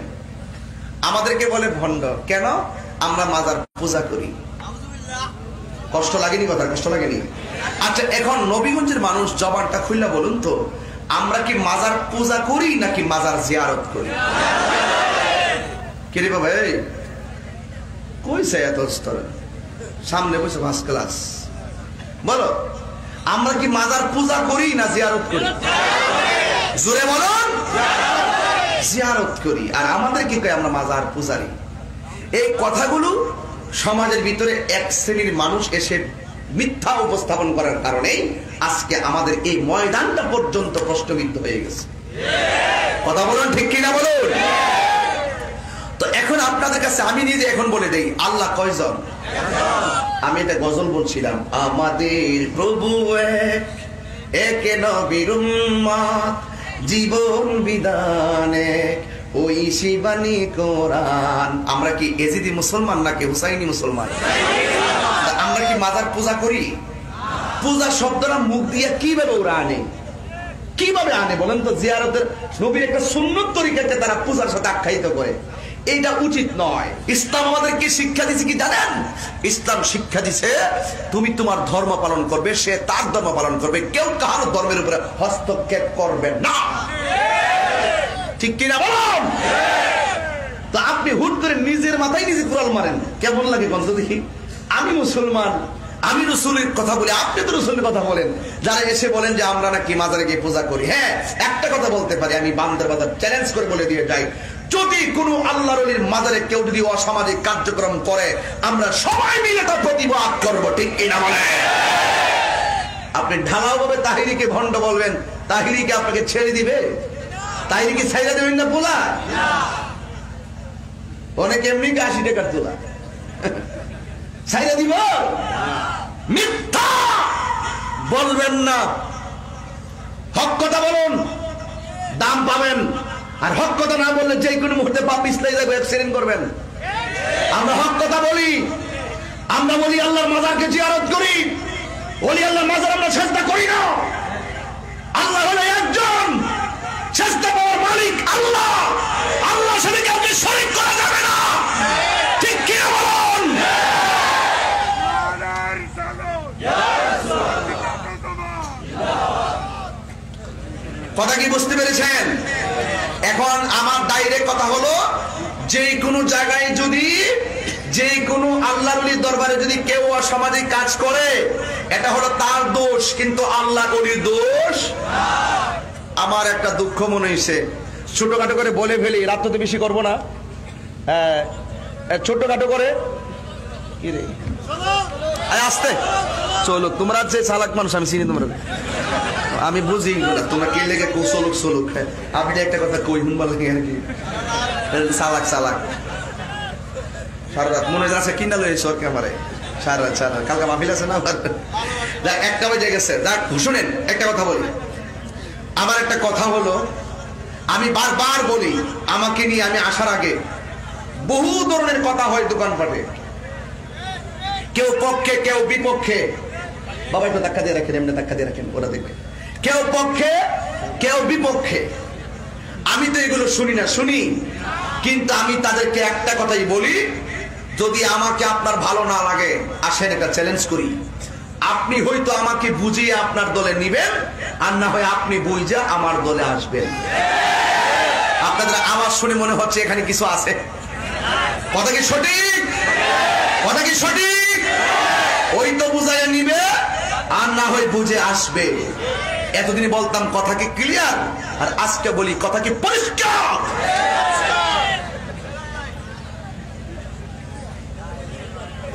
আমাদেরকে বলে ভণ্ড কেন? আমরা মাজার পূজা করি। কষ্ট লাগেনি? কথা কষ্ট লাগেনি? আচ্ছা, এখন নবীগঞ্জের মানুষ জবানটা খুললা বলুন তো, আমরা কি মাজার পূজা করি নাকি মাজার জিয়ারত করি? কে রে বাবা, এই কইছে এত স্তরে সামনে বসে ফার্স্ট ক্লাস, বলো আমরা কি মাজার পূজা করি না জিয়ারত করি? জোরে বলুন। জিয়ারত করি। আর আমাদের কি কয়? আমরা মাজার পূজারি। এই কথাগুলো সমাজের ভিতরে এক শ্রেণীর মানুষ এসে মিথ্যা উপস্থাপন করার কারণে আজকে আমাদের এই ময়দানটা পর্যন্ত প্রশ্নবিদ্ধ হয়ে গেছে। কথা বলুন, ঠিক কিনা বলুন? তো এখন আপনাদের কাছে আমি নিজে এখন বলে দেই, আল্লাহ কয়জন? আমি এটা গজল বলছিলাম, আমাদের প্রভু এক নবীর উম্মত, জীবন বিধানে ওই শিবানী কোরআন। আমরা কি এজিদি মুসলমান নাকি হুসাইনি মুসলমান? আমরা কি মাজার পূজা করি? পূজা শব্দটা মুখ দিয়ে কিভাবে ওরা আনে, কিভাবে আনে বলেন তো? জিয়ারতের নবীর একটা সুন্নত তরিকাকে তারা পূজার সাথে আখ্যায়িত করে, এইটা উচিত নয়। ইসলাম আমাদেরকে শিক্ষা দিচ্ছে কি জানেন? ইসলাম শিক্ষা দিছে তুমি তোমার ধর্ম পালন করবে, সে তার ধর্ম পালন করবে, কেউ কারো ধর্মের উপরে হস্তক্ষেপ করবে না, ঠিক কিনা বলুন? তো আপনি হুট করে নিজের মাথায় নিজে কুড়াল মারেন, কেমন লাগে বন্ধু? দেখি আমি মুসলমান, আমি রসুলের কথা বলি, আপনি তো রসুলের কথা বলেন। যারা এসে বলেন যে আমরা নাকি মাজারে গিয়ে পূজা করি, হ্যাঁ একটা কথা বলতে পারি, আমি বান্দার বাজার চ্যালেঞ্জ করে বলে দিয়ে যাই, যদি কোনো আল্লাহর ওলির মাজারে কেউ যদি অসামাজিক কার্যক্রম করে, আমরা সবাই মিলে তার প্রতিবাদ করবো, ঠিক কিনা বলে? আপনি ঢালাও ভাবে তাহিরিকে ভণ্ড বলবেন, তাহিরিকে আপনাকে ছেড়ে দিবে? তাহিরিকে ছেড়ে দেবেন না পোলা? অনেক এমনি 80 টাকার তোলা ছেড়ে দিব? মিথ্যা বলবেন না, হক কথা বলুন, দাম পাবেন। আর হক কথা না বললে যে কোনো মুহূর্তে পাপ পিছলে যাবে, অ্যাক্সিডেন্ট করবেন। আমরা হক কথা বলি, আমরা বলি আল্লাহর মাজারকে জিয়ারত করি, ওলি আল্লাহর মাজার আমরা সেজদা করি না। আল্লাহ হলো একজন, সেজদা পাওয়ার মালিক আল্লাহ, আল্লাহর সাথে কাউকে শরীক করা যাবে না, ঠিক কি না বলুন? কথা কি বুঝতে পেরেছেন? এখন আমার ডাইরেক্ট কথা হলো, যে কোনো জায়গায় যদি যে কোনো আল্লাহর ওলির দরবারে যদি কেউ অসামাজিক কাজ করে, এটা হলো তার দোষ, কিন্তু আল্লাহর ওলির দোষ। আমার একটা দুঃখ মনে হয়েছে, ছোটখাটো করে বলে ফেলি, রাত তো বেশি করবো না, হ্যাঁ ছোটখাটো করে কি রে আসতে চলো, তোমরা যে চালাক মানুষ আমি চিনি, তোমরা আমি বুঝি তোমরা কে লেগে চলুক চলুক, আপনি একটা কথা কই হুনবা লাগে আর কি, চালাক চালাক। সারা রাত মনে যাচ্ছে কিনা লই সরকে আমারে, সারা রাত কালকে মাহফিল আছে না, দেখ 1টা বেজে গেছে। দেখ শুনেন একটা কথা বলি, আমার একটা কথা হলো, আমি বারবার বলি, আমাকে নিয়ে আমি আসার আগে বহু ধরনের কথা হয় দোকানপাটে, কেউ পক্ষে কেউ বিপক্ষে। বাবা একটু ধাক্কা দিয়ে রাখেন, এমনি ধাক্কা দিয়ে রাখেন, ওরা দেখবে, কেউ পক্ষে কেউ বিপক্ষে। আমি তো এগুলো শুনি না, শুনি, কিন্তু আমি তাদেরকে একটা কথাই বলি, যদি আমাকে আপনার ভালো না লাগে, আসেন একটা চ্যালেঞ্জ করি, আপনি হয়তো আমাকে বুঝিয়ে আপনার দলে নিবেন, আর না হয় আপনি বুঝা আমার দলে আসবেন। আপনাদের আওয়াজ শুনে মনে হচ্ছে এখানে কিছু আছে, কথা কি সঠিক? কথা কি সঠিক? ওই তো বুঝাইয়া নিবে, আর না হয় বুঝে আসবে। এতদিন বলতাম কথা কি ক্লিয়ার, আর আজকে বলি কথা কি পরিষ্কার?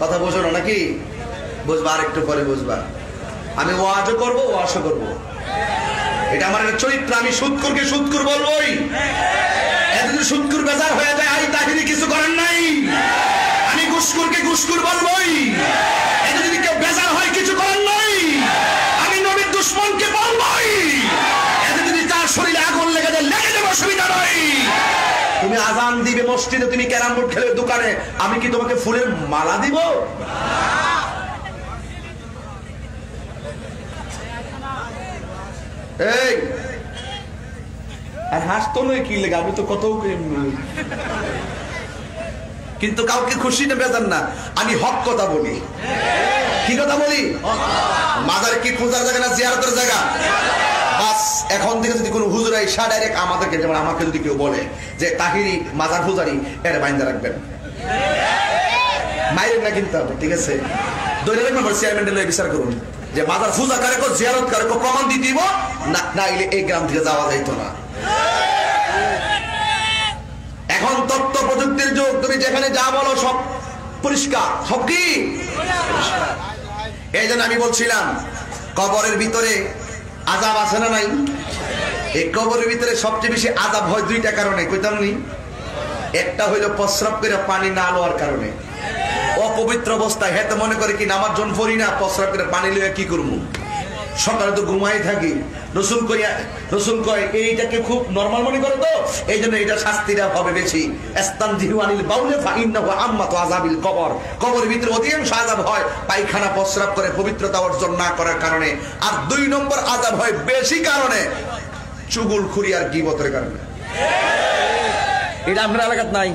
কথা বোঝো না নাকি? বুঝবা, আর একটু পরে বুঝবা। আমি ওয়াজও করবো, ওয়াশও করবো, এটা আমার একটা চরিত্র। আমি সুদকুরকে সুদকুর বলবোই, এতদিন সুদকুর বেজার হয়ে যায়, আই তাহিরি কিছু করেন নাই। আমি ঘুষকুরকে ঘুষকুর বলবোই, এতদিন কেউ বেজার হয় কিছু করেন নাই। আমি নবীর দুশ্মনকে বলবোই, এতদিন তার শরীরে আগুন লেগে যায়, লেগে যাবে, অসুবিধা নাই। তুমি আজান দিবে মসজিদে, তুমি ক্যারাম বোর্ড খেলে দোকানে, আমি কি তোমাকে ফুলের মালা দিব? এই আর হাসতো নয় কি লেগে, আমি তো কত, কিন্তু কাউকে খুশি না বেজান না, আমি হক কথা বলি। কি কথা বলি? মাজার কি পূজার জায়গা না জিয়ারতের জায়গা? বাস এখন থেকে যদি কোনো হুজুর আইসা ডাইরেক্ট আমাদেরকে, যেমন আমাকে যদি কেউ বলে যে তাহিরি মাজার পূজারি, এর বাইন্দা রাখবেন, মাইরেন না কিন্তু, ঠিক আছে? দৈরে রাখবেন, চেয়ারম্যান বিচার করুন যে মাজার পূজা কারে কো জিয়ারত কারে কো, প্রমাণ দিয়ে দিব না, নাইলে এই গ্রাম থেকে যাওয়া যাইত না। এখন তথ্য প্রযুক্তির যুগ, তুমি যেখানে যা বলো সব পরিষ্কার, সব কি? এই জন্য আমি বলছিলাম, কবরের ভিতরে আযাব আছে না নাই? এই কবরের ভিতরে সবচেয়ে বেশি আযাব হয় 2টা কারণে, কইতাম নি? একটা হইলো প্রস্রাব করে পানি না লওয়ার কারণে, অপবিত্র অবস্থায়। হ্যাঁ, তো মনে করে কি নামাজ জন পড়ি না, প্রস্রাব করে পানি লইয়া কি করবো, সকালে তো ঘুমাই থাকি। রসুল কয় এইটাকে খুব নরমাল মনে করে, তো এই জন্য এটা শাস্তিটা হবে বেশি। কবরের ভিতরে অধিকাংশ আযাব হয় পায়খানা প্রস্রাব করে পবিত্রতা অর্জন না করার কারণে। আর 2 নম্বর আযাব হয় বেশি কারণে, চুগলখুরি আর গীবতের কারণে। এটা আপনার এলাকাত নাই?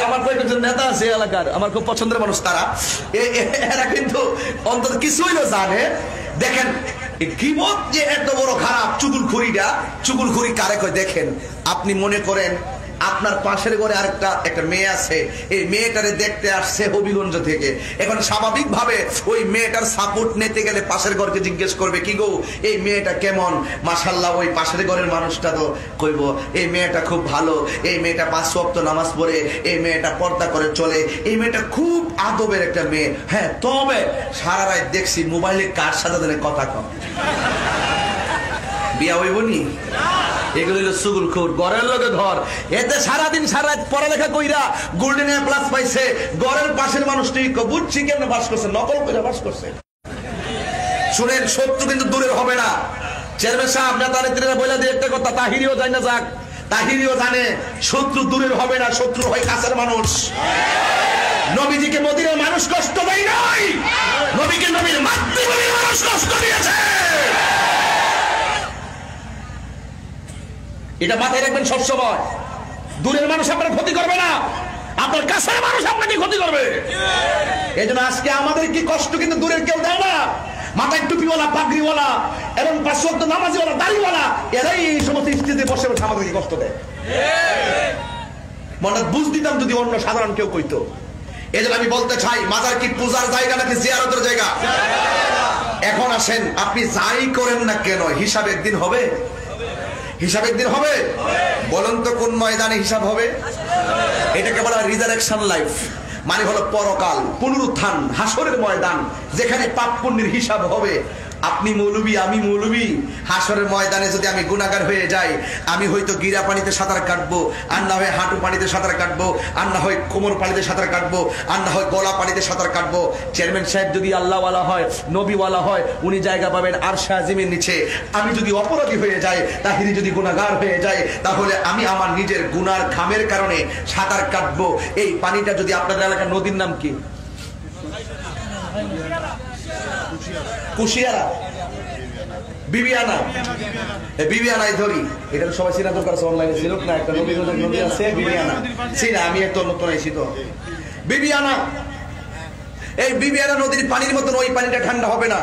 আমার কয়েকজন নেতা আছে এলাকার, আমার খুব পছন্দের মানুষ তারা। এরা কিন্তু অন্তত কিছুই না জানে। দেখেন গীবত যে এত বড় খারাপ, চুগলখুরি কারে কয় দেখেন। আপনি মনে করেন আপনার পাশের ঘরে একটা মেয়ে আছে, এই মেয়েটারে দেখতে আসছে হবিগঞ্জ থেকে। এখন স্বাভাবিক ভাবে ওই মেয়েটার সাপোর্ট নিতে গেলে পাশের ঘরকে জিজ্ঞেস করবে, কি গো এই মেয়েটা কেমন? মাশাআল্লাহ, ওই পাশের ঘরের মানুষটা তো কইব এই মেয়েটা খুব ভালো, এই মেয়েটা 5 ওয়াক্ত নামাজ পড়ে, এই মেয়েটা পর্দা করে চলে, এই মেয়েটা খুব আদবের একটা মেয়ে। হ্যাঁ, তবে সারা রাত দেখছি মোবাইলে কার সাথে কথা কম, বিয়া হইব নি? এগুলো হলো চুগলখোর, ঘরের লোকে ধর। এতে সারাদিন সারা রাত পড়ালেখা কইরা গোল্ডেন এ প্লাস পাইছে, ঘরের পাশের মানুষটি বুঝছি কেমনে বাস করছে, নকল করে বাস করছে। শুনেন, শত্রু কিন্তু দূরের হবে না। চেয়ারম্যান সাহেব নেতা নেত্রীরা বলে দিয়ে একটা কথা, তাহিরিও যায় না যাক, তাহিরিও জানে শত্রু দূরের হবে না, শত্রু হয় কাছের মানুষ। নবীজিকে মদিনার মানুষ কষ্ট দেয় নাই, নবীকে নবীর মাতৃভূমির মানুষ কষ্ট দিয়েছে। এটা মাথায় রাখবেন সবসময়। দূরের মানুষ আপনার ক্ষতি করবে না, আপনার কাছের মানুষ আপনাকে ক্ষতি করবে। এই জন্য আজকে আমাদের কি কষ্ট কিন্তু দূরের কেউ দেয় না। মাথায় টুপিওয়ালা, পাগড়িওয়ালা এবং 5 ওয়াক্ত নামাজিওয়ালা, দাড়িওয়ালা, এরাই এই সমস্ত স্थिতিতে বসে বসে আমাদেরকে কষ্ট দেয়। মনে বুঝ দিতাম যদি অন্য সাধারণ কেউ কইতো। এই জন্য আমি বলতে চাই, মাজার কি পূজার জায়গা নাকি জিয়ারতের জায়গা? এখন আসেন, আপনি যাই করেন না কেন হিসাব একদিন হবে, হিসাব একদিন হবে। বলুন তো কোন ময়দানে হিসাব হবে? এটাকে বলা হয় রিজারেকশন লাইফ, মানে হলো পরকাল, পুনরুত্থান, হাসরের ময়দান, যেখানে পাপ পুণ্যের হিসাব হবে। আপনি মৌলবী, আমি মৌলবী, হাসরের ময়দানে যদি আমি গুনাহগার হয়ে যাই, আমি হয়তো গিরা পানিতে সাঁতার কাটবো, আর না হয় হাঁটু পানিতে সাঁতার কাটবো, আর না হয় কোমর পানিতে সাঁতার কাটবো, আর না হয় গলা পানিতে সাঁতার কাটবো। চেয়ারম্যান সাহেব যদি আল্লাহওয়ালা হয়, নবীওয়ালা হয়, উনি জায়গা পাবেন আরশে আজিমের নিচে। আমি যদি অপরাধী হয়ে যাই, তাহিরি যদি গুনাহগার হয়ে যায়, তাহলে আমি আমার নিজের গুনার ঘামের কারণে সাঁতার কাটবো। এই পানিটা যদি আপনাদের এলাকার নদীর নাম কি? কুশিয়ারা, বিবিয়ানা, বিবিয়ানায় ধরি। এটা তো সবাই চিনা দরকার আছে, অনলাইনে ছিল না, একটা নদী আছে বিবিয়ানা, চিনা, আমি একটা নতুন আইছি তো। বিবিয়ানা, এই বিবিয়ানা নদীর পানির মতন ওই পানিটা ঠান্ডা হবে না।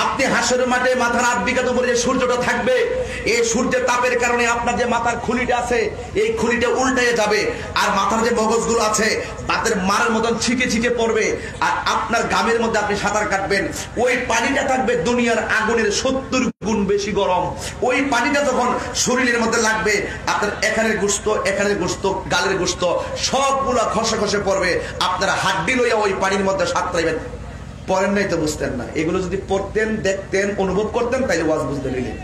আপনি হাসরের মাঠে মাথার 8 বিঘাত উপরে যে সূর্যটা থাকবে, এই সূর্যের তাপের কারণে আপনার যে মাথার খুলিটা আছে, এই খুলিটা উল্টে যাবে, আর মাথার যে মগজগুলো আছে তাদের মারের মতন ছিটে ছিটে পড়বে, আর আপনার গামের মধ্যে আপনি সাঁতার কাটবেন। ওই পানিটা থাকবে দুনিয়ার আগুনের 70 গুণ বেশি গরম। ওই পানিটা যখন শরীরের মধ্যে লাগবে, আপনার এখানের গোশত, এখানের গোশত, গালের গোশত সবগুলা খসে খসে পড়বে। আপনারা হাড্ডি লইয়া ওই পানির মধ্যে সাঁতরাইবেন। পড়েন নাই তো বুঝতেন না। এগুলো যদি পড়তেন, দেখতেন, অনুভব করতেন, তাইলে ওয়াজ বুঝতে নিলেন।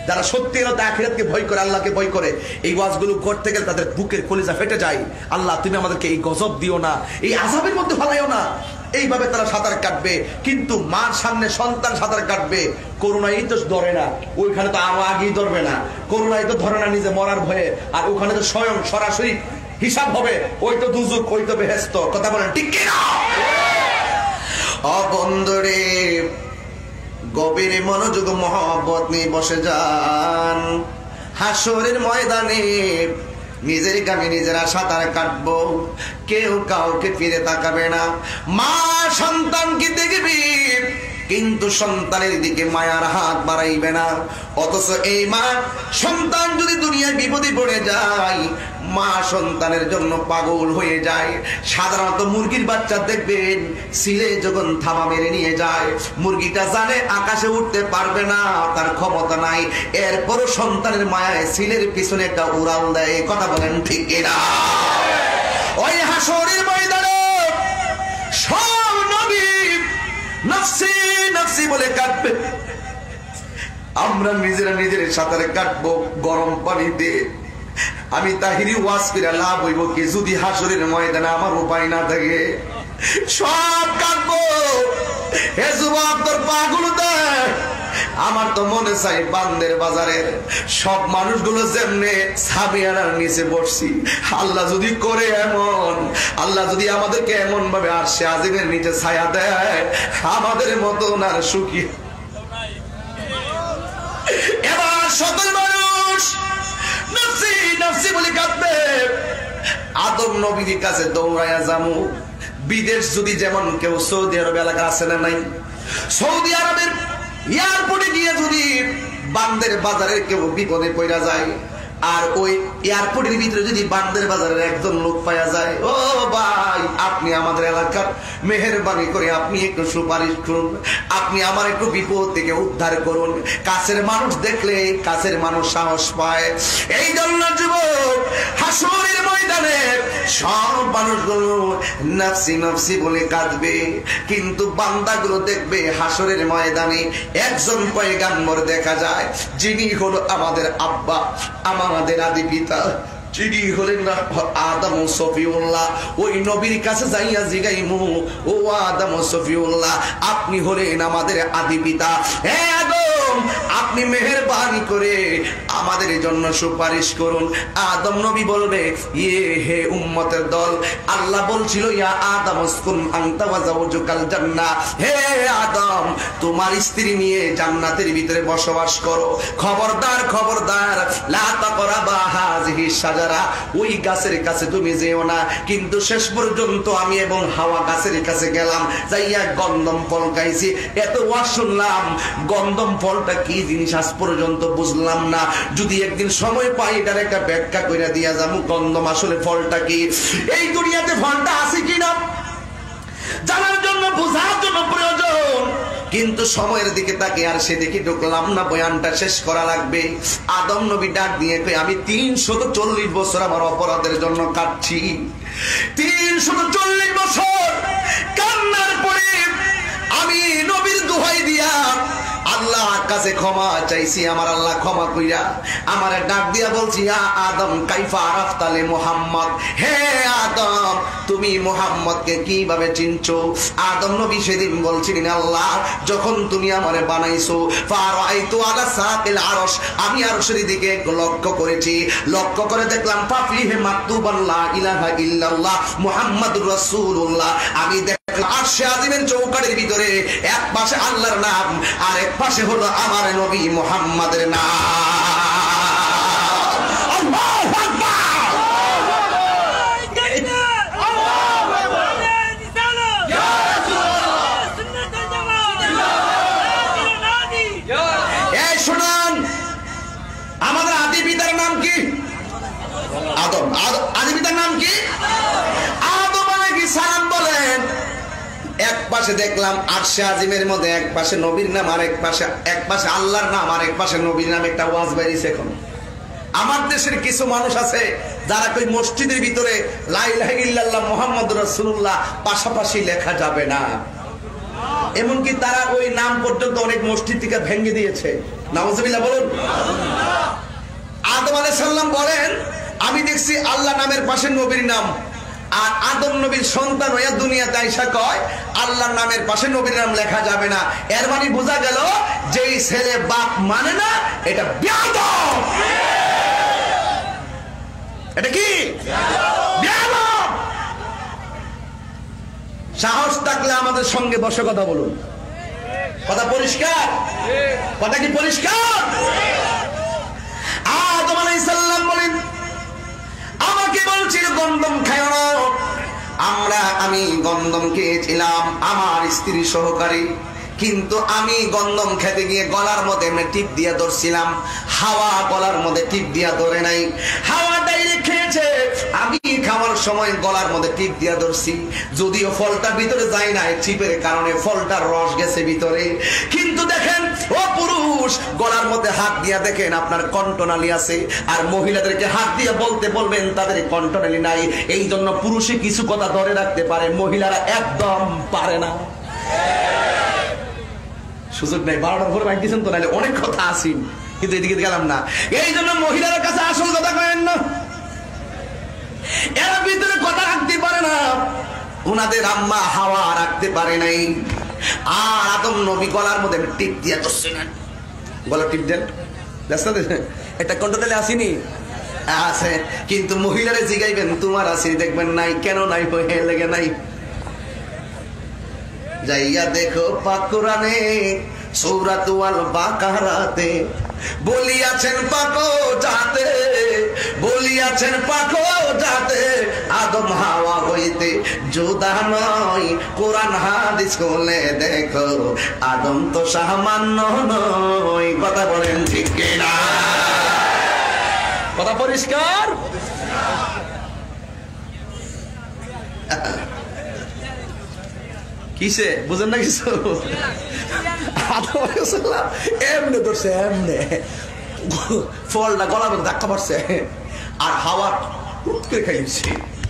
যারা সত্যি আখিরাতকে ভয় করে, আল্লাহকে ভয় করে, এই ওয়াজগুলো করতে গেলে তাদের বুকের কলিজা ফেটে যায়। আল্লাহ তুমি আমাদেরকে এই গজব দিও না, এই আযাবের মধ্যে ফেলাইও না। এইভাবে তারা সাঁতার কাটবে, কিন্তু মার সামনে সন্তান সাঁতার কাটবে। করোনাই তো ধরে না, ওইখানে তো আরো আগেই ধরবে না। করোনাই তো ধরে না নিজে মরার ভয়ে, আর ওখানে তো স্বয়ং সরাসরি হিসাব হবে। ওই তো দুজক, ওই তো বেহেশত। কথা বলেন ঠিক কি না? বন্ধুরে, গভীর মনোযোগ মহব্বত নিয়ে বসে যান। হাসরের ময়দানে নিজের গামে নিজেরা সাঁতার কাটবো, কেউ কাউকে ফিরে তাকাবে না। মা সন্তানকে দেখবি, কিন্তু সন্তানের দিকে মায়ার হাত বাড়াইবে না। অথচ এই মা সন্তান যদি দুনিয়ায় বিপদে পড়ে যায়, মা সন্তানের জন্য পাগল হয়ে যায়। সাধারণত মুরগির বাচ্চা দেখবেন, সিলে যখন থাবা মেরে নিয়ে যায়, মুরগিটা জানে আকাশে উঠতে পারবে না, তার ক্ষমতা নাই, এরপরও সন্তানের মায়ায় সিলের পিছনে একটা উড়াল দেয়। কথা বলেন ঠিক কিনা? ওই হাসরের ময়দানে সব নবী নফসি নফসি বলে কাঁদবে। আমরা নিজেরা নিজের সাঁতারে কাটবো গরম পানিতে। আমি তাহিরি ওয়াজ করে লাভ হইব কি যদি হাসরের ময়দানে আমার উপায় না থাকে? সব কাটবো। হে যুবক, তোর পাগুলো দেখ। আমার তো মনে চাই বান্দের বাজারের সব মানুষগুলো যেমনে সাবিয়ানার নিচে বসছি, আল্লাহ যদি করে এমন, আল্লাহ যদি আমাদেরকে এমন ভাবে আরশে আজিমের নিচে ছায়া দেয়, আমাদের মতো না সুখী। এবার সকল মানুষ নফসি নফসি বলে কাঁদবে। আদম নবীর কাছে দৌড়াইয়া যামু। বিদেশ যদি যেমন কেউ সৌদি আরব এলাকা আছে না নাই, সৌদি আরবের এয়ারপোর্টে গিয়ে যদি বান্দের বাজারের কেউ বিপদে পড়া যায়, আর ওই এয়ারপোর্টের ভিতরে যদি বান্দের বাজারের একজন লোক পাওয়া যায়, ও ভাই আপনি আমাদের এলাকার মেহেরবানি করে আপনি একটু সুপারিশ করুন, আপনি আমার একটু বিপদ থেকে উদ্ধার করুন। কাছের মানুষ দেখলে কাছের মানুষ সাহস পায়। এই জন্য যুবক, হাসরের ময়দানে সব মানুষগুলো নফসি নফসি বলে কাঁদবে, কিন্তু বান্দাগুলো দেখবে হাসরের ময়দানে একজন পয়গাম্বর দেখা যায়, যিনি হলো আমাদের আব্বা, আমাদের আদি পিতা, যিনি হলেন আদম সফিউল্লাহ। ওই নবীর কাছে যাইয়া জিগাইমু, ও আদম সফিউল্লাহ, আপনি হলেন আমাদের আদি পিতা। হে আদম, আপনি মেহেরবানি করে আমাদের জন্য সুপারিশ করুন। আদম নবী বলবে, ইয়ে হে উম্মতের দল, আল্লাহ বলছিল ইয়া আদম উসকুন আনতা ওয়া যাওজুকাল জান্নাহ, হে আদম তোমার স্ত্রী নিয়ে জান্নাতের ভিতরে বসবাস করো। খবরদার খবরদার, লা তাকরাবা হাযিহি শাজারা, ওই গাছের কাছে তুমি যেও না। কিন্তু শেষ পর্যন্ত আমি এবং হাওয়া গাছের কাছে গেলাম, যাইয়া গন্ধম ফল খাইছি। এত ওয়াজ শুনলাম, গন্ধম ফলটা কি জিনিস আজ পর্যন্ত বুঝলাম না। যদি একদিন সময় পাই এটার একটা ব্যাখ্যা করে দিয়া যাবো, গন্ধম আসলে ফলটা কি, এই দুনিয়াতে ফলটা আছে কিনা জানার জন্য, বোঝার জন্য প্রয়োজন। কিন্তু সময়ের দিকে তাকে আর সেদিকে ঢুকলাম না, বয়ানটা শেষ করা লাগবে। আদম নবী ডাক দিয়ে কই, আমি 340 বছর আমার অপরাধের জন্য কাটছি। 340 বছর কান্নার পরে আমি নবীর দোহাই দিয়া আল্লাহর কাছে ক্ষমা চাইছি। আমার আল্লাহ ক্ষমা কইরা আমার ডাক দিয়া বলছি, আদম কাইফা আরাফতালে মুহাম্মদ, হে আদম তুমি মুহাম্মদকে কিভাবে চিনছো? আদম নবী সেদিন বলছিলেন, আল্লাহ যখন তুমি আমারে বানাইছো, ফারাইতু আলা সাকিল আরশ, আমি আরশের দিকে লক্ষ্য করেছি, লক্ষ্য করে দেখলাম ফাফিহে মাকতুবান লা ইলাহা ইল্লাল্লাহ মুহাম্মাদুর রাসূলুল্লাহ। আমি আরশে আজিমের চৌকাঠের ভিতরে এক পাশে আল্লাহর নাম, আর এক পাশে হলো আমার নবী মুহাম্মাদের নাম। আল্লাহু আকবার। এই শুনুন, আমাদের আদি পিতার নাম কি? আদম। আদি পিতার নাম কি? আদম আলাইহিস সালাম। বলেন, এক পাশে দেখলাম আরশে আজিমের মধ্যে এক পাশে নবীর নাম, আর এক পাশে আল্লাহর নাম, আর এক পাশে নবীর নাম। একটা ওয়াজ বেরিয়েছে এখন। আমার দেশের কিছু মানুষ আছে যারা কই মসজিদের ভিতরে লা ইলাহা ইল্লাল্লাহ মুহাম্মাদুর রাসূলুল্লাহ পাশাপাশি লেখা যাবে না। এমনকি তারা ওই নাম পর্যন্ত অনেক মসজিদ থেকে ভেঙে দিয়েছে। নাউজুবিল্লাহ বলুন। আদম আলাইহিস সালাম বলেন, আমি দেখছি আল্লাহ নামের পাশে নবীর নাম, আর আদম নবীর সন্তান হইয়া দুনিয়াতে আইসা কয় আল্লাহর নামের পাশে নবীর নাম লেখা যাবে না। এর মানে বোঝা গেল যেই ছেলে বাপ মানে না, এটা বেয়াদব। এটা কি বেয়াদব? সাহস থাকলে আমাদের সঙ্গে বসে কথা বলুন। কথা পরিষ্কার? কথা কি পরিষ্কার? আদম আলাইহিস সালাম বলেন, আমাকে বলছিল গন্ধম খায় না। আমি গন্ধম খেয়েছিলাম আমার স্ত্রী সহকারী, কিন্তু আমি গন্ধম খেতে গিয়ে গলার মধ্যে টিপ দিয়া ধরছিলাম, হাওয়া গলার মধ্যে টিপ দিয়া ধরে নাই, হাওয়া ডাইরেক্ট খেয়েছে। আমি খাওয়ার সময় গলার মধ্যে টিপ দিয়া ধরছি, যদিও ফলটা ভিতরে যায় না, টিপের কারণে ফলটার রস গেছে ভিতরে। কিন্তু দেখেন ও পুরুষ, গলার মধ্যে হাত দিয়া দেখেন আপনার কণ্ঠনালী আছে, আর মহিলাদেরকে হাত দিয়ে বলতে বলবেন তাদের কণ্ঠনালী নাই। এই জন্য পুরুষে কিছু কথা ধরে রাখতে পারে, মহিলারা একদম পারে না। সুযোগ নেই, 12টার পরে বাইক দিয়েছেন তো, নাহলে অনেক কথা আসিন, কিন্তু এদিকে গেলাম না। এই জন্য মহিলাদের কাছে আসল কথা কয়েন না, এরা ভিতরে কথা রাখতে পারে না, ওনাদের আম্মা হাওয়া রাখতে পারে নাই। আর আদম নবী গলার মধ্যে টিপ দিয়ে গলা টিপ দেন, একটা কন্ট্রোলে আসেনি, আছে, কিন্তু মহিলারে জিগাইবেন তোমার আসেনি, দেখবেন নাই। কেন নাই? হয়ে লেগে নাই। যাইয়া দেখো পাক কোরআনে সূরাতুল বাকারাতে বলিয়াছেন পাকো যাতে, বলিয়াছেন পাকো যাতে আদম হাওয়া হইতে জুদা নয়। কোরআন হাদিস খুলে দেখো আদম তো সামান্য নয়। কথা বলেন ঠিক কিনা? কথা পরিষ্কার? কিসে বুঝেন না কিছু? এমনে ধরছে, এমনে ফলটা গলা মধ্যে ধাক্কা পড়ছে, আর হাওয়া করে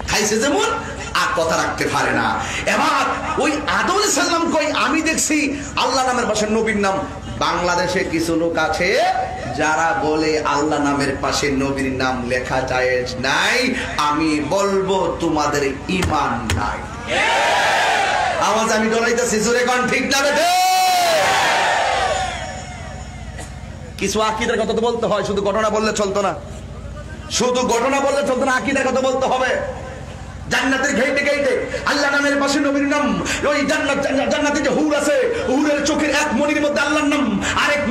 খাইছে যেমন, আর কথা রাখতে পারে না। এবার ওই আদম আলাইহিস সালাম কই, আমি দেখছি আল্লাহ নামের পাশে নবীর নাম। বাংলাদেশে কিছু লোক আছে যারা বলে আল্লাহ নামের পাশে নবীর নাম লেখা জায়েজ নাই। আমি বলবো তোমাদের ঈমান নাই। আওয়াজ আমি ডরাইতেছি, জোরে কোন ঠিক না বেঠে? কিছু আকীদার কথা তো বলতে হয়, শুধু ঘটনা বললে চলতো না, শুধু ঘটনা বললে চলতো না, আকীদার কথা বলতে হবে। জান্নাতের গেইটে গেইটে আল্লাহ নামের পাশে নবীর নাম। ওই জান্নাতে যে হুর আছে, হুরের চোখের এক মনির মধ্যে আল্লাহর নাম, আরেক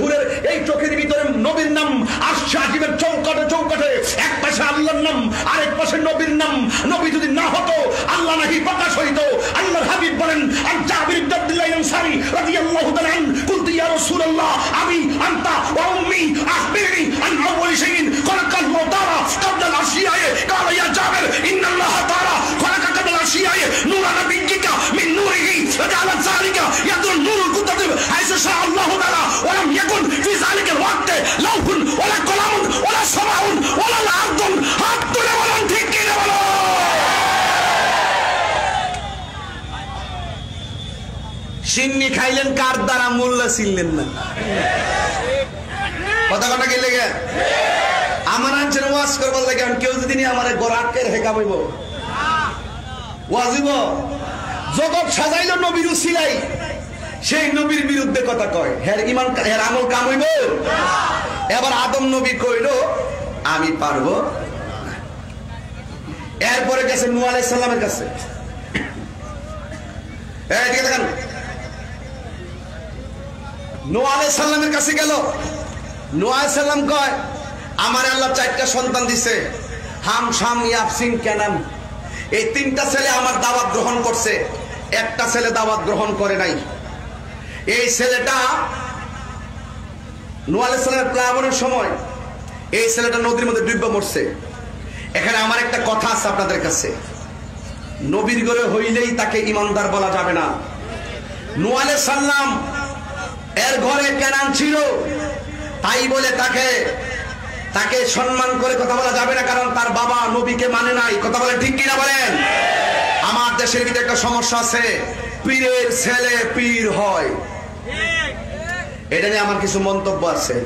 হুরের এই চোখের ভিতরে নবীর নাম। আরশে আজিমের চৌকাঠে চৌকাঠে এক পাশে আল্লাহর নাম, আরেক পাশে নবীর নাম। নবী যদি না হতো, আল্লাহ নাহি প্রকাশ হইতো। আল্লাহর হাবিব বলেন, আন জাবির ইবনে আব্দুল্লাহ আনসারী রাদিয়াল্লাহু তাআলা আন কুলতু ইয়া রাসূলুল্লাহ আবি আনতা ওয়া উম্মি আখবিরনি আন আউওয়ালি শাইইন খালাকাল্লাহু তাআলা ক্বাবলা আল-আশিয়া ক্বালা ইয়া জাবির ইন্নাল্লাহ তাআলা খালাকা ক্বাবলা আল-আশিয়া নূরা নাবিয়্যিকা মিন নূরিহি ফাজালা যালিকা ইয়াদুল নূরুল কুতাব হাইসা শা আল্লাহু তাআলা ওয়া লাম ইয়াকুন ফি যালিকাল ওয়াক্তে লাউহুন ওয়ালা কলামুন ওয়ালা সামাউন ওয়ালা আরদুন। হাত তুলে বলেন ঠিক কি না বলো? সিন্নি খাইলেন কার দ্বারা, মোল্লা ছিলেন না। কথা কথা গেলে গে আমার আনছেন ওয়াজ করবার লাগে। কেউ যদি আমার গড় আটকে রেখে কামাইব ওয়াজিব জগৎ সাজাইল নবীর উসিলাই, সেই নবীর বিরুদ্ধে কথা কয়, হের ইমান হের আমল কাম হইব। এবার আদম নবী কইল আমি পারবো। এরপরে গেছে নূহ আলাইহিস সালামের কাছে। এদিকে দেখেন, নূহ আলাইহিস সালামের কাছে গেল। নূহ আলাইহিস সালাম কয় আমার আল্লাহ 4টা সন্তান দিছে, হাম শাম ইয়াফসিন কেনান। এই 3টা ছেলে আমার দাওয়াত গ্রহণ করছে, একটা ছেলে দাওয়াত গ্রহণ করে নাই। এই ছেলেটা নূহ আলাইহিস সালামের প্লাবনের সময় এই ছেলেটা নদীর মধ্যে ডুবে মরছে। এখানে আমার একটা কথা আছে আপনাদের কাছে, নবীর ঘরে হইলেই তাকে ইমানদার বলা যাবে না। নূহ আলাইহিস সালাম এর ঘরে কেনান ছিল, তাই বলে তাকে সম্মান করে কথা বলা যাবে না, কারণ তার বাবা নবীকে মানে নাই। কথা বলে ঠিক কিনা বলেন? আমার দেশের ভিতরে একটা সমস্যা আছে, পীরের ছেলে পীর হয়। এটা নিয়ে আমার কিছু মন্তব্য আছে,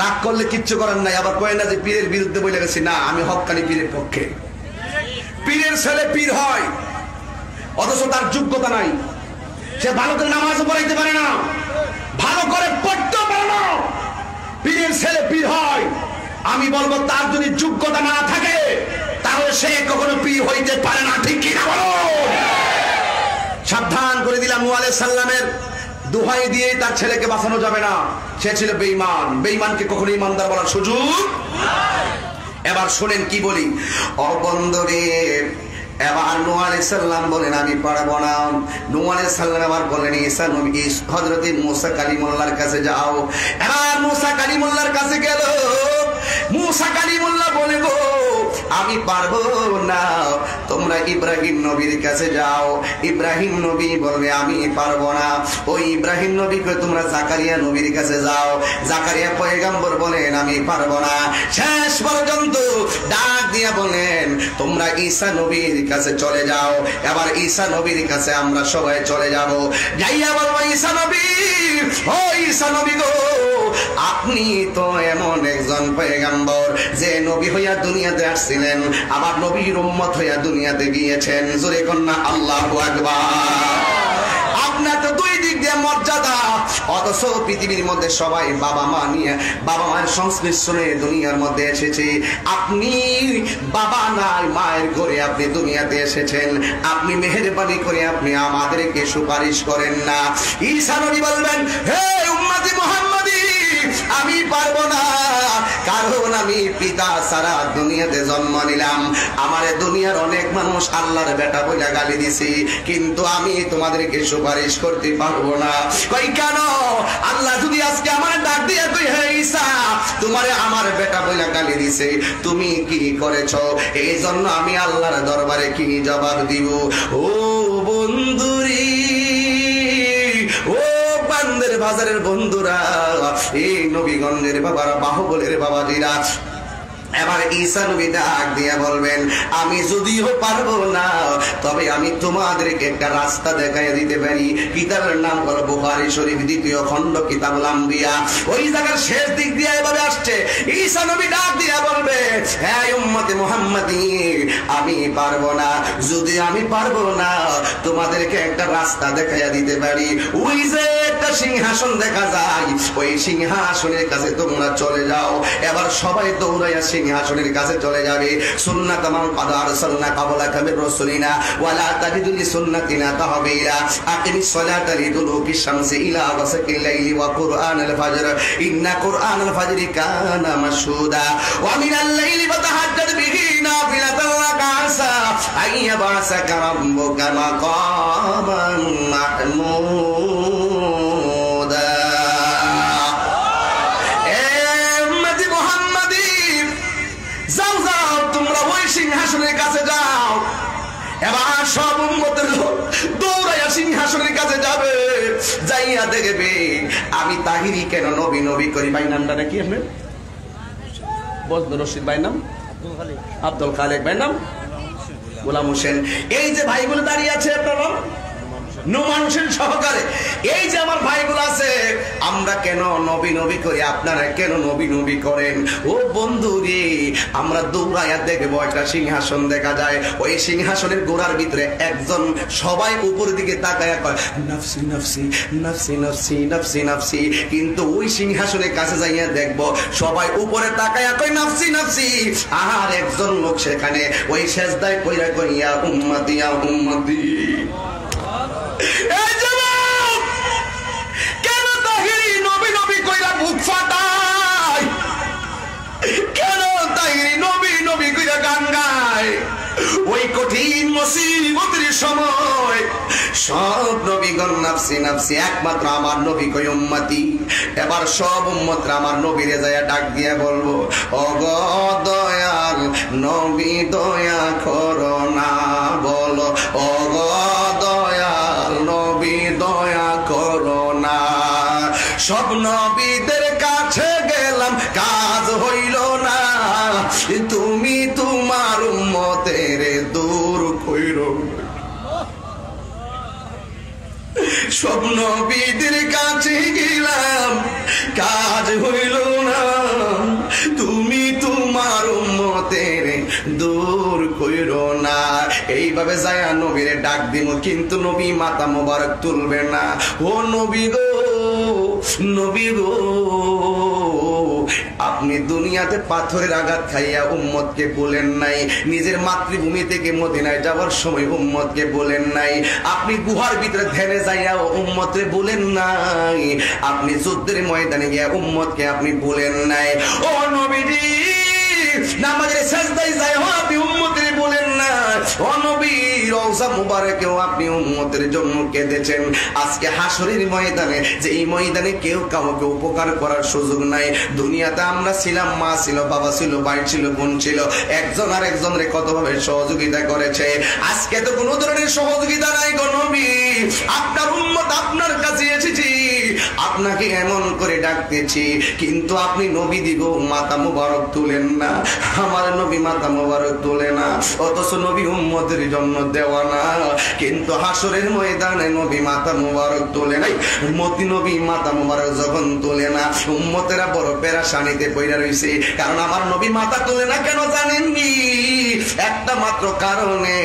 রাগ করলে কিচ্ছু করার নাই। আবার কয় না যে পীরের বিরুদ্ধে বলে গেছি, না, আমি হক্কানি পীরের পক্ষে। পীরের ছেলে পীর হয়, অথচ তার যোগ্যতা নাই। সে ভালো করে নামাজও পড়াইতে পারে না, ভালো করে পড়তে পারে না, পীরের ছেলে পীর হয়। আমি বলবো তার যদি যোগ্যতা না থাকে তাহলে সে কখনো পীর হইতে পারে না। ঠিক কিনা বলো? সাবধান করে দিলাম, নূহ আলাইহিস সালামের দোহাই দিয়ে তার ছেলেকে বাঁচানো যাবে না। সে ছিল বেঈমান, বেঈমানকে কখনো ইমানদার বলার সুযোগ। এবার শুনেন কি বলি, অবন্দরে। এবার নূহ আলাইহিস সালাম বলেন আমি পারবো না। নূহ আলাইহিস সালাম আবার বলেন ঈসা নবী হযরত মুসা কালিমুল্লাহর কাছে যাও। এবার মুসা কালিমুল্লাহর কাছে গেল। মুসা কালিমুল্লাহ বলে গো আমি পারবো না, তোমরা ইব্রাহিম নবীর কাছে যাও। ইব্রাহিম নবী বলবে আমি পারবো না। ওই ইব্রাহিম নবীকে তোমরা জাকারিয়া নবীর কাছে যাও। জাকারিয়া পয়গম্বর বলেন আমি পারবো না। শেষ পর্যন্ত ডাক দিয়া বলেন তোমরা ঈসা নবীর কাছে চলে যাও। এবার ঈসা নবীর কাছে আমরা সবাই চলে যাব। যাইয়া বলবো ঈসা নবী, ও ঈসা নবী গো আপনি তো এমন একজন পয়গম্বর যে নবী হইয়া দুনিয়াতে আসছিলেন, আবার নবীর উম্মত হইয়া দুনিয়াতে গিয়েছেন। জোরে কন্যা আল্লাহু আকবার। আপনার তো দুই দিক দিয়ে মর্যাদা, অথচ পৃথিবীর মধ্যে সবাই বাবা মা নিয়ে বাবা মায়ের সংস্পর্শে দুনিয়ার মধ্যে এসেছে। আপনি বাবা নাই, মায়ের ঘরে আপনি দুনিয়াতে এসেছেন। আপনি মেহেরবানি করে আপনি আমাদেরকে সুপারিশ করেন না। ঈসা নবী বলবেন হে উম্মতি মুহাম্মাদি আমি পারবো না, কারণ আমি পিতা ছাড়া দুনিয়াতে জন্ম নিলাম। আমার দুনিয়ার অনেক মানুষ আল্লাহর বেটা বলে গালি দিছি, কিন্তু আমি তোমাদেরকে সুপারিশ করতে পারবো না। কই কেন? আল্লাহ যদি আজকে আমার ডাক দিয়ে কই হে ঈসা তোমারে আমার বেটা বলে গালি দিছে, তুমি কি করেছো? এই জন্য আমি আল্লাহর দরবারে কি জবাব দিব? ও বন্ধুরি, ও বান্দের বাজারের বন্ধুরা, এই নবীগণের বাবারা, বাহুবলের বাবাজিরা, এবার ঈসা নবী ডাক দিয়া বলবেন আমি যদিও পারবো না, তবে আমি তোমাদেরকে একটা রাস্তা দেখাইয়া দিতে পারি। কিতাবের নাম হলো বুখারী শরীফ, 2য় খণ্ড কিতাবুল আম্বিয়া। ওই জায়গার শেষ দিক দিয়ে এভাবে আসছে, ঈসা নবী ডাক দিয়া বলবে হে উম্মতে মুহাম্মাদি আমি পারবো না, যদি আমি পারবো না তোমাদেরকে একটা রাস্তা দেখাইয়া দিতে পারি। ওই যে একটা সিংহাসন দেখা যায়, ওই সিংহাসনের কাছে তোমরা চলে যাও। এবার সবাই দৌড়াইয়া সিংহাসনের কাছে চলে যাবে। সুন্নাত মান ক্বাদ আরসালনা ক্বাবলাকা মির রাসূলিনা ওয়ালা তাজিদু লিসুন্নাতিনা তাহবিলা আকিমিস সালাতা লিদুলুকিশ শামসি ইলা গাসাকিল লাইলি ওয়া কুরআনাল ফাজর ইন্না কুরআনাল ফাজরি কানা মাশহুদা ওয়া মিনাল লাইলি ফাতাহাজ্জাদ বিহি নাফিলাতান লাকা আসা আইয়াবাসাকা রাব্বুকা মাকামান মাহমুদা। সিংহাসনের কাছে যাও। এবার সব উম্মতের লোক দৌড়াইয়া সিংহাসনের কাছে যাবে। যাইয়া দেখবে আমি তাহিরি কেন নবী নবী করি। ভাই নামটা নাকি আপনার? রশিদ ভাই নাম? আব্দুল খালেক ভাই নাম? গোলাম হোসেন। এই যে ভাইগুলো দাঁড়িয়ে আছে আপনার নাম নোমান হোসেন সহকারে, এই যে আমার ভাইগুলো আছে, আমরা কেন নবী নবী করি, আপনারা কেন নবী নবী করেন? ও বন্ধু রে, আমরা দৌড়াইয়া দেখবো একটা সিংহাসন দেখা যায়। ওই সিংহাসনের গোড়ার ভিতরে একজন, সবাই উপর দিকে তাকায়া কয় নাফসি নাফসি নাফসি নাফসি নাফসি নাফসি, কিন্তু ওই সিংহাসনের কাছে যাইয়া দেখবো সবাই উপরে তাকায়া কয় নাফসি নাফসি, আর একজন লোক সেখানে ওই সেজদায় কইরা কইয়া উম্মতি ইয়া উম্মতি। কেন তাহিরি নবী নবী কইরা বুক ফাটায়? কেন তাহিরি নবী নবী কইরা গান গায়? ওই কঠিন মুসিবতের সময় সব নবীগণ নাফসি নাফসি, একমাত্র আমার নবী কই উম্মতি। এবার সব উম্মতরা আমার নবীরে যায় ডাক দিয়ে বলবো ওগো দয়াল নবী দয়া করো না, বলো ওগো দয়াল নবী দয়া করো না। সব নবীদের কাছে গেলাম কাজ হইল না, তুমি তোমার উম্মতের দূর কইরো। সব নবীদের কাছে গেলাম কাজ হইল না, তুমি তোমার উম্মতের দূর কইরো না। এইভাবে যায়া নবীরে ডাক দিব, কিন্তু নবী মাথা মোবারক তুলবে না। ও নবী গো, নবী গো, আপনি দুনিয়াতে পাথরের আঘাত খাইয়া উম্মতকে বলেন নাই, নিজের মাতৃভূমি থেকে মদিনায় যাওয়ার সময় উম্মতকে বলেন নাই, আপনি গুহার ভিতরে ধ্যানে যাইয়া উম্মতকে বলেন নাই, আপনি যুদ্ধের ময়দানে গিয়া উম্মতকে আপনি বলেন নাই। ও নবীজি, নামাজের সেজদায় যায় আপনি উম্মতের বলেন না, ও নবী রওজা মুবারকেও আপনি উম্মতের জন্য কেঁদেছেন। আজকে হাসরের ময়দানে, যে এই ময়দানে কেউ কাউকে উপকার করার সুযোগ নাই। দুনিয়াতে আমরা ছিলাম, মা ছিল, বাবা ছিল, ভাই ছিল, বোন ছিল, একজন আর একজনের কতভাবে সহযোগিতা করেছে। আজকে তো কোনো ধরনের সহযোগিতা নাই গো নবী। আপনার উম্মত আপনার কাছে এসেছি, আপনাকে এমন করে ডাকতেছি, কিন্তু আপনি নবী দিব মাথা মুবারক তুলেন না। আমার নবী মাথা মুবারক তুলে না, অথচ নবী উম্মতের জন্য দেওয়া না। কিন্তু হাসরের ময়দানে নবী মাথা মুবারক তোলে নাই। উম্মতি নবী মাথা মুবারক যখন তোলে না, উম্মতেরা বড় পেরেশানিতে পড়ে রইছে। কারণ আমার নবী মাথা তোলে না কেন জানেননি? একটা মাত্র কারণে,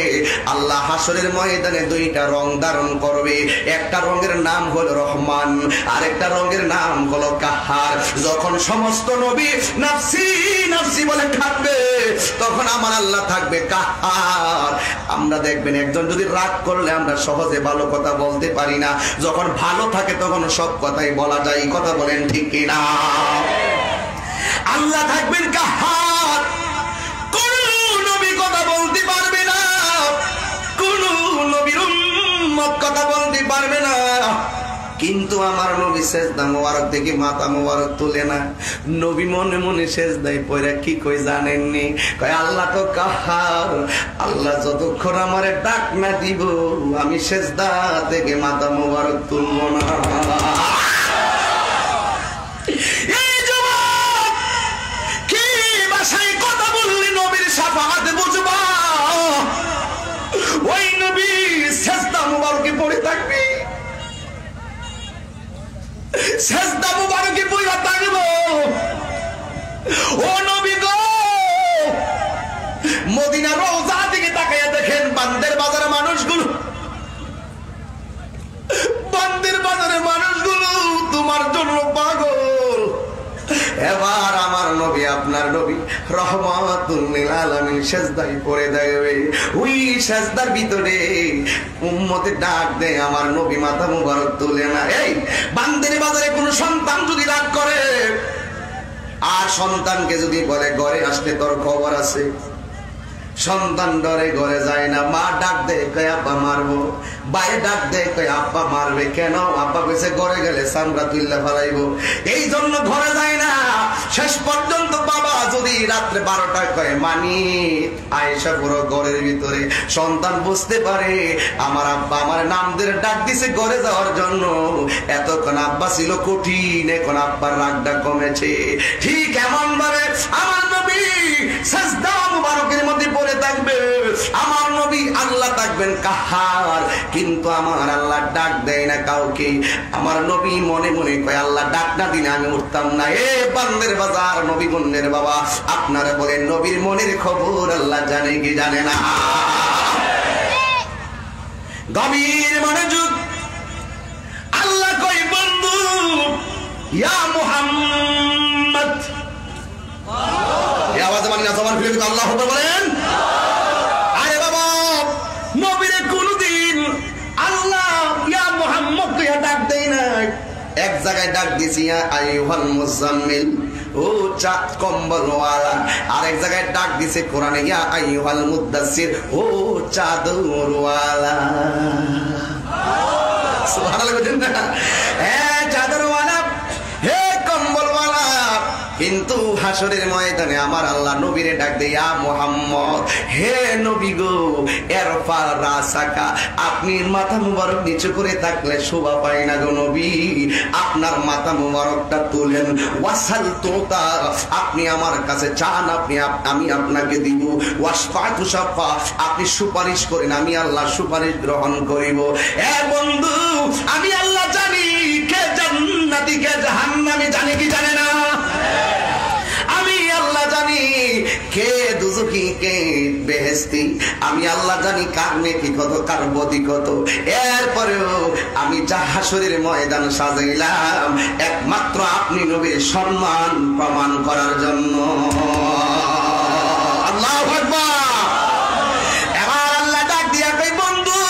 আল্লাহ হাসরের ময়দানে দুইটা রং ধারণ করবে। একটা রঙের নাম হলো রহমান, আর একটা রঙের নাম হলো কাহার। যখন সমস্ত নবী নাফসি নাফসি বলে থাকবে, তখন আমার আল্লাহ থাকবে কাহার। আমরা দেখবেন একজন যদি রাগ করলে আমরা সহজে ভালো কথা বলতে পারি না, যখন ভালো থাকে তখন সব কথাই বলা যায়। কথা বলেন ঠিক কিনা? আল্লাহ থাকবেন কাহার, কোন নবী কথা বলতে পারবে না, কোন নবীর উম্মত কথা বলতে পারবে না। কিন্তু আমার নবী সেজদা মোবারক থেকে মাথা মোবারক তুলে না। নবী মনে মনে সেজদায় পড়ে কি কই জানেননি? কয় আল্লাহ তো কাহার, আল্লাহ যতক্ষণ আমারে ডাক না দিব আমি সেজদা থেকে মাথা মোবারক তুলব না। এই যুবক, কি ভাষায় কথা বললি নবীর শাফাআত বুঝবা? ওই নবী সেজদা মোবারকে পড়ে থাকবি, সেজদা মুবারকে পড়ে থাকব। ও নবী গো, মদিনা রওজা দিকে তাকায়া দেখেন বান্দের বাজারের মানুষগুলো, বান্দের বাজারের মানুষগুলো তোমার জন্য পাগল। এবার আমার নবী, আপনার নবী রহমাতুল লিল আলামিন সেজদায় পড়ে দেবে। ওই সেজদার ভিতরে উম্মতে ডাক দেয়, আমার নবী মাথা মুবারক তুলে না। এই বান্দের বাজারে কোন সন্তান যদি রাগ করে, আর সন্তানকে যদি বলে ঘরে আসতে তোর খবর আছে, সন্তান ডরে ঘরে যায় না। মা ডাক দেয় কয় আব্বা মারবো, ভাই ডাক দেয় কয় আব্বা মারবে কেন? আব্বা কইছে ঘরে গেলে চামড়া তুইলা ফেলাইবো, এই জন্য ঘরে যায় না। শেষ পর্যন্ত বাবা যদি রাত্রে 12টায় কয় মানি আয়েশা পুরো ঘরের ভিতরে, সন্তান বুঝতে পারে আমার আব্বা আমার নাম ধরে ডাক দিছে ঘরে যাওয়ার জন্য। এতক্ষণ আব্বা ছিল কঠিন, এখন আব্বার রাগটা কমেছে। ঠিক এমন ভাবে আমার নবী সাজদা মুবারকের মধ্যে পড়ে থাকবে। আমার নবী আল্লাহ থাকবেন কাহার, কিন্তু আমার আল্লাহ ডাক দেয় না কাউকে। আমার নবী মনে মনে কয় আল্লাহ ডাক না দিলে আমি উঠতাম না। এ বান্দের বাজার নবী গুণের বাবা, আপনারা বলেন নবীর মনের খবর আল্লাহ জানে কি জানে না? গভীর মনোযোগ। আল্লাহ কয় বন্ধু ইয়া মুহাম্মদ, এই আওয়াজ মানে না জবান খুলে কিন্তু আল্লাহু আকবার বলেন। আরে বাবা, নবীরে কোনদিন আল্লাহ ইয়া মুহাম্মদ কইয়া ডাক দেয় না। এক জায়গায় ডাক দিছি ইয়া আইয়ুহাল মুজাম্মিল, ও চাঁদ কম্বলওয়ালা। আর এক জায়গায় ডাক দিছে কোরআনে ইয়া আইয়ুহাল মুদ্দাসসির, ও চাদরওয়ালা। সুবহানাল্লাহ বলেন না? হ্যাঁ চাদরওয়ালা, হে কম্বলওয়ালা। কিন্তু হাসরের ময়দানে আমার আল্লাহ নবীরে ডাক দেয় ইয়া মুহাম্মদ, হে নবী গো এরফা রাসাকা, আপনি মাথা মুবারক নিচু করে থাকলে শোভা পায় না গো নবী, আপনার মাথা মুবারকটা তুলেন। ওয়াসাল তোতা, আপনি আমার কাছে চান, আমি আপনাকে দিব। ওয়াসফাতু শাফা, আপনি সুপারিশ করেন, আমি আল্লাহ সুপারিশ গ্রহণ করিব। এ বন্ধু, আমি আল্লাহ জানি কে জান্নাতি কে জাহান্নামী, জানি কি জানে না? আমি আল্লাহ জানি কে দুজকি কে বেহেশতি, আমি আল্লাহ জানি কার নেকি কত কার বদি কত। এরপরেও আমি হাসরের ময়দান সাজাইলাম একমাত্র আপনি নবীর সম্মান প্রমাণ করার জন্য। আল্লাহু আকবার। এবার আল্লাহ ডাক দিয়া কই বন্ধু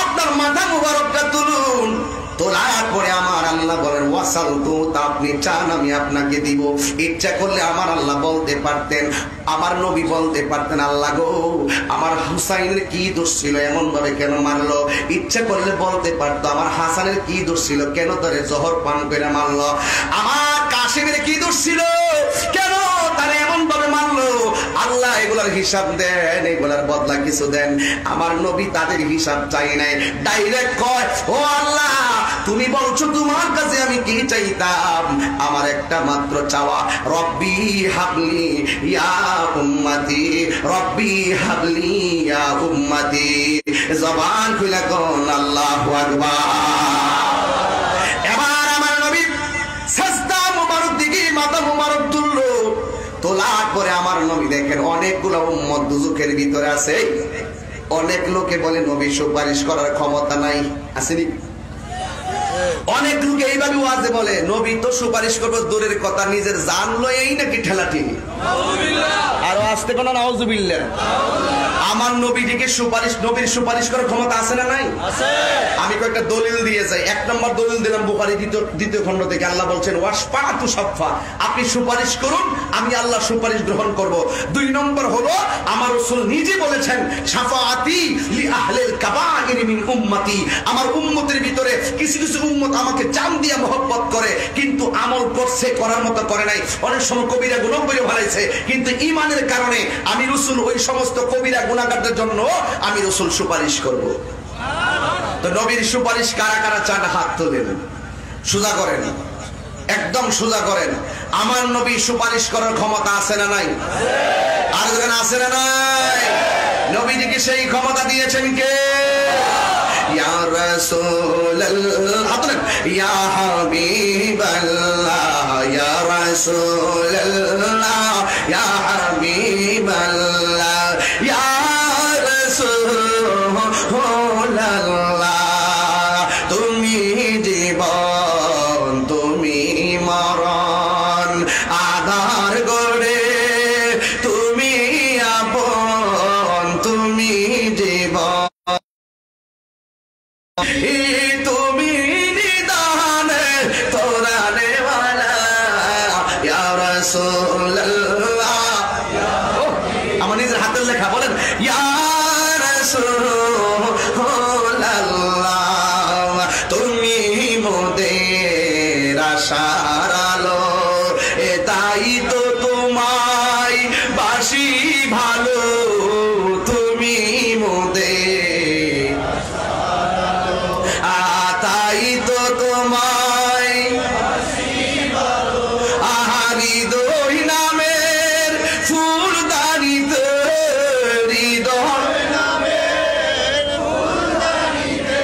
আপনার মাথা মুবারকটা তুলুন। তোলার পরে আমার আল্লাহ বলেন ওয়াসালতু, তা আপনি চান আমি আপনাকে দিব। ইচ্ছা করলে আমার আল্লাহ বলতে পারতেন, আমার নবী বলতে পারতেন, আল্লাহ গো আমার হুসাইনের কি দোষ ছিল, এমন ভাবে কেন মারলো। ইচ্ছা করলে বলতে পারতো আমার হাসানের কি দোষ ছিল, কেন তারে জহর পান করে মারলো। আমার কাশিমের কি দোষ ছিল, কেন তারে এমন ভাবে মারলো। আল্লাহ এগুলার হিসাব দেন, এগুলার বদলা কিছু দেন। আমার নবী তাদের হিসাব চাই নাই, ডাইরেক্ট কয় ও আল্লাহ তুমি বলছো তোমার কাছে আমি কি চাইতাম, আমার একটা মাত্র চাওয়া, রব্বি হাবলি ইয়া উম্মতি, রব্বি হাবলি ইয়া উম্মতি। জবান খুলে কোন আল্লাহু আকবার। এবার আমার নবী সাজদা মুবারক দিকে মাথা মুবারক তুললো, তোলার পরে আমার নবী দেখেন অনেকগুলো উম্মত দুজকের ভিতরে আছে। অনেক লোকে বলে নবী সুপারিশ করার ক্ষমতা নাই, আসেনি? অনেক লোক এইভাবে ওয়াজে বলে নবী তো সুপারিশ করবে দূরের কথা, নিজের জান লয়েই নাকি ঠেলাঠেলি। আরো আসতে কোন নাউজুবিল্লাহ। আমার নবীকে সুপারিশ, নবীর সুপারিশ করার ক্ষমতা আছে না নাই? আছে। আমি কয়েকটা দলিল দিয়ে যাই। এক নম্বর দলিল দিলাম বুখারী দ্বিতীয় খণ্ড থেকে, আল্লাহ বলছেন ওয়াশফাতু সাফা, আপনি সুপারিশ করুন আমি আল্লাহ সুপারিশ গ্রহণ করব। দুই নম্বর হলো আমার রাসূল নিজে বলেছেন শাফাআতি লি আহলিল কাবাইর মিন উম্মতি, আমার উম্মতের ভিতরে কিছু কিছু উম্মত আমাকে জান দিয়া মহব্বত করে কিন্তু আমল করছে, করার মতো করে নাই। অনেক সময় কবিরা গুনাহ করে ভালাইছে, কিন্তু ঈমানের কারণে আমি রাসূল ওই সমস্ত কবিরা গুনাহগারদের জন্য আমি রাসূল সুপারিশ করব। তো নবীর সুপারিশ কারা কারা চান হাত তোলেন, সোজা করেন, একদম সোজা করেন। আমার নবী সুপারিশ করার ক্ষমতা আছে না নাই? আর যখন আছে না নাই, নবীজিকে সেই ক্ষমতা দিয়েছেন কে? ইয়া রাসূলুল্লাহ, ইয়া হাবিবাল্লাহ, ইয়া রাসূলুল্লাহ, ইয়া হাবিবাল্লাহ, ইয়া রাসূলুল্লাহ, তুমি জীবন তুমি মরণ, আধার গড়ে তুমি আপন, তুমি জীবন তুমি নিদান তোরানে ওয়ালা, ইয়া রাসূলুল্লাহ। আমার নিজের হাতের লেখা, বলেন ইয়া রাসূলুল্লাহ, তুমি মোদের আশার আলো, তাই তো তোমায় বাসি ভালো, তুমি মোদের তাই তো তোমায় হৃদয় নামের ফুল দানিতে, হৃদয় নামের ফুল দানিতে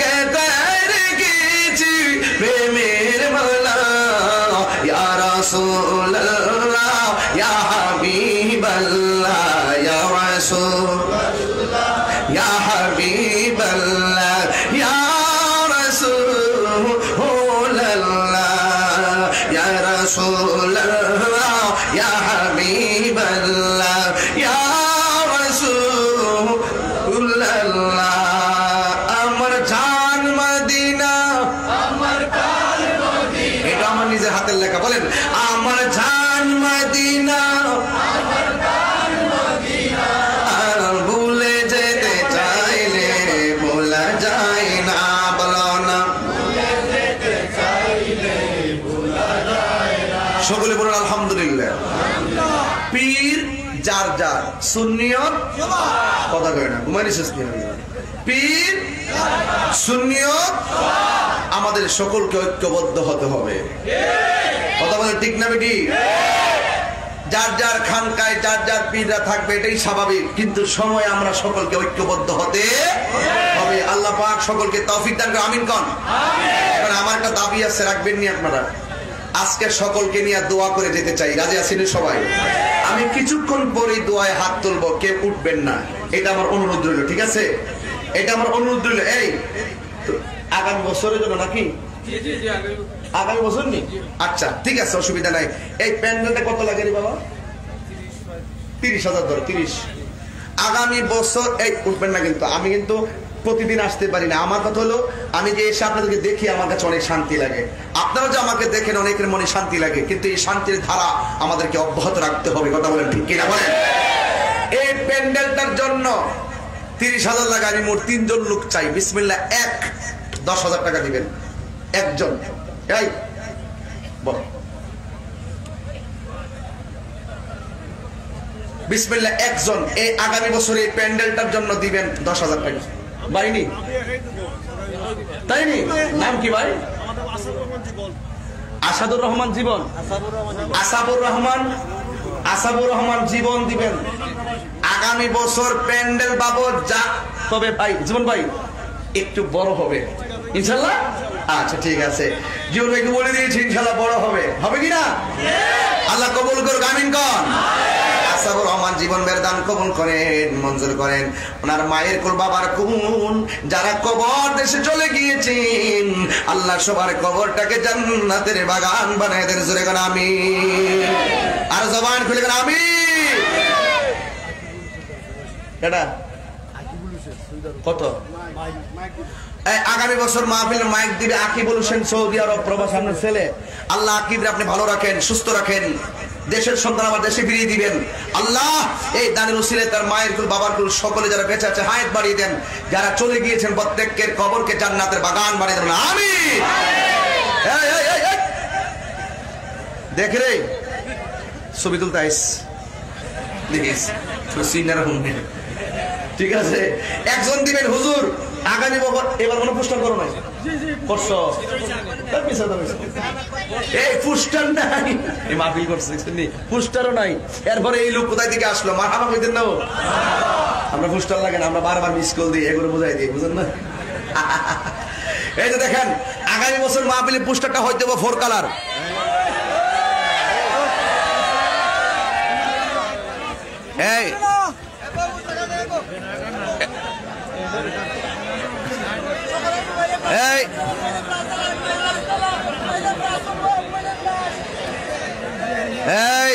গেতে রেখেছি প্রেমের মালা, ইয়া রাসূলুল্লাহ, ইয়া হাবিবাল্লাহ, ইয়া রাসূলুল্লাহ, ইয়া হাবিবাল্লাহ, ইয়া রাসূলুল্লাহ, ইয়া রাসূলুল্লাহ, ইয়া হাবিবাল্লাহ, ইয়া রাসূলুল্লাহ। আমার জান মদিনা, আমার প্রাণ মদিনা, এটা আমার নিজের হাতের লেখা, বলেন আমার জান মদিনা, আমার প্রাণ মদিনা, ভুলে যেতে চাইলে ভোলা যায় না, বলো না ভুলে যেতে চাইলে ভোলা যায় না। সকলে বলুন আলহামদুলিল্লাহ। পীর যার যার, সুন্নিয়ত কথা কয় না, ঘুমাইনি শেষ কি পীর সুন্নিয়ত, আমাদের সকলকে ঐক্যবদ্ধ হতে হবে। কথা বলে ঠিক না বেটি? যার যার খানকায় যার যার পীররা থাকবে, এটাই স্বাভাবিক, কিন্তু সময় আমরা সকলকে ঐক্যবদ্ধ হতে হবে। আল্লাহ পাক সকলকে তৌফিক দান করে, আমিন কোন। এখন আমার একটা দাবি আছে, রাখবেন নি আপনারা? আজকে সকলকে নিয়ে দোয়া করে যেতে চাই, রাজি আছেন সবাই? আমি কিছুক্ষণ পরে দোয়ায় হাত তুলবো, কেউ উঠবেন না, এটা আমার অনুরোধ রইল, ঠিক আছে? এটা আমার অনুরোধ রইল। এই আগামী বছরের জন্য নাকি? আগামী বছর নি? আচ্ছা ঠিক আছে, অসুবিধা নাই। এই প্যান্ডেলটা কত লাগে রে বাবা? 30,000 ধরো, 30। আগামী বছর এই উঠবেন না কিন্তু, আমি কিন্তু প্রতিদিন আসতে পারি না। আমার কথা হলো, আমি যে এসে আপনাদেরকে দেখি আমার কাছে অনেক শান্তি লাগে। আপনারা যে আমাকে দেখেন অনেকের মনে শান্তি লাগে, কিন্তু এই শান্তির ধারা আমাদেরকে অব্যাহত রাখতে হবে। কথা বলেন ঠিক কিনা বলেন? এই প্যান্ডেলটার জন্য 30,000 লাগে। আমি মোট 3 জন লোক চাই। বিসমিল্লাহ, 10,000 টাকা দিবেন একজন। এই বল বিসমিল্লাহ, একজন এই আগামী বছর এই প্যান্ডেলটার জন্য দিবেন 10,000 টাকা। বাইনি তাই নি? নাম কি ভাই? আসাদুর রহমান জীবন। আসাবুর রহমান জীবন দিবেন আগামী বছর প্যান্ডেল বাবদ যা। তবে ভাই জীবন ভাই একটু বড় হবে ইনশাল্লাহ। আচ্ছা ঠিক আছে, জীবন ভাইকে বলে দিয়েছি ইনশাল্লাহ বড় হবে। হবে কিনা? আল্লাহ কবুল করুক, আমিন কোন। আসাবুর রহমান জীবন বের দান কবুল করেন, মঞ্জুর করেন। ওনার মায়ের কুল, বাবার কুল, যারা কবর দেশে চলে গিয়েছেন, আল্লাহ সবার কবরটাকে জান্নাতের বাগান বানায় দেন। জোরে কোন আমিন। আর জবান খুলে কোন আমিন। এটা কত? আগামী বছর মাহফিলের মাইক দিবে আকিবুল হোসেন, সৌদি আরব প্রবাসী। আপনার ছেলে, আল্লাহ আকিবরে আপনি ভালো রাখেন, সুস্থ রাখেন, দেশের সন্তান আবার দেশে ফিরিয়ে দিবেন। আল্লাহ এই দানের উসিলায় তার মায়ের কুল, বাবার কুল, সকলে যারা বেঁচে আছে হায়াত বাড়িয়ে দেন। যারা চলে গিয়েছেন প্রত্যেকের কবরকে জান্নাতের বাগান বানিয়ে দেন। আমিন। দেখ রে ছবি তুলতে আইস, দেখিস ঠিক আছে। একজন দিবেন হুজুর আগামী বছর। এবার কোনো পুরস্কার করো নাই? করছো? এই পুরস্কার নাই, এই মাহফিল করছে পুরস্কারও নাই। এরপরে এই লোক কোথায় থেকে আসলো? মারহাবা কইতেন না? আমরা পুরস্কার লাগে না, আমরা বারবার মিস কল দিই, এগুলো বোঝাই দিই, বুঝেন না? এই যে দেখেন, আগামী বছর মাহফিলের পুরস্কারটা হয়তো 4 কালার। এই এই এই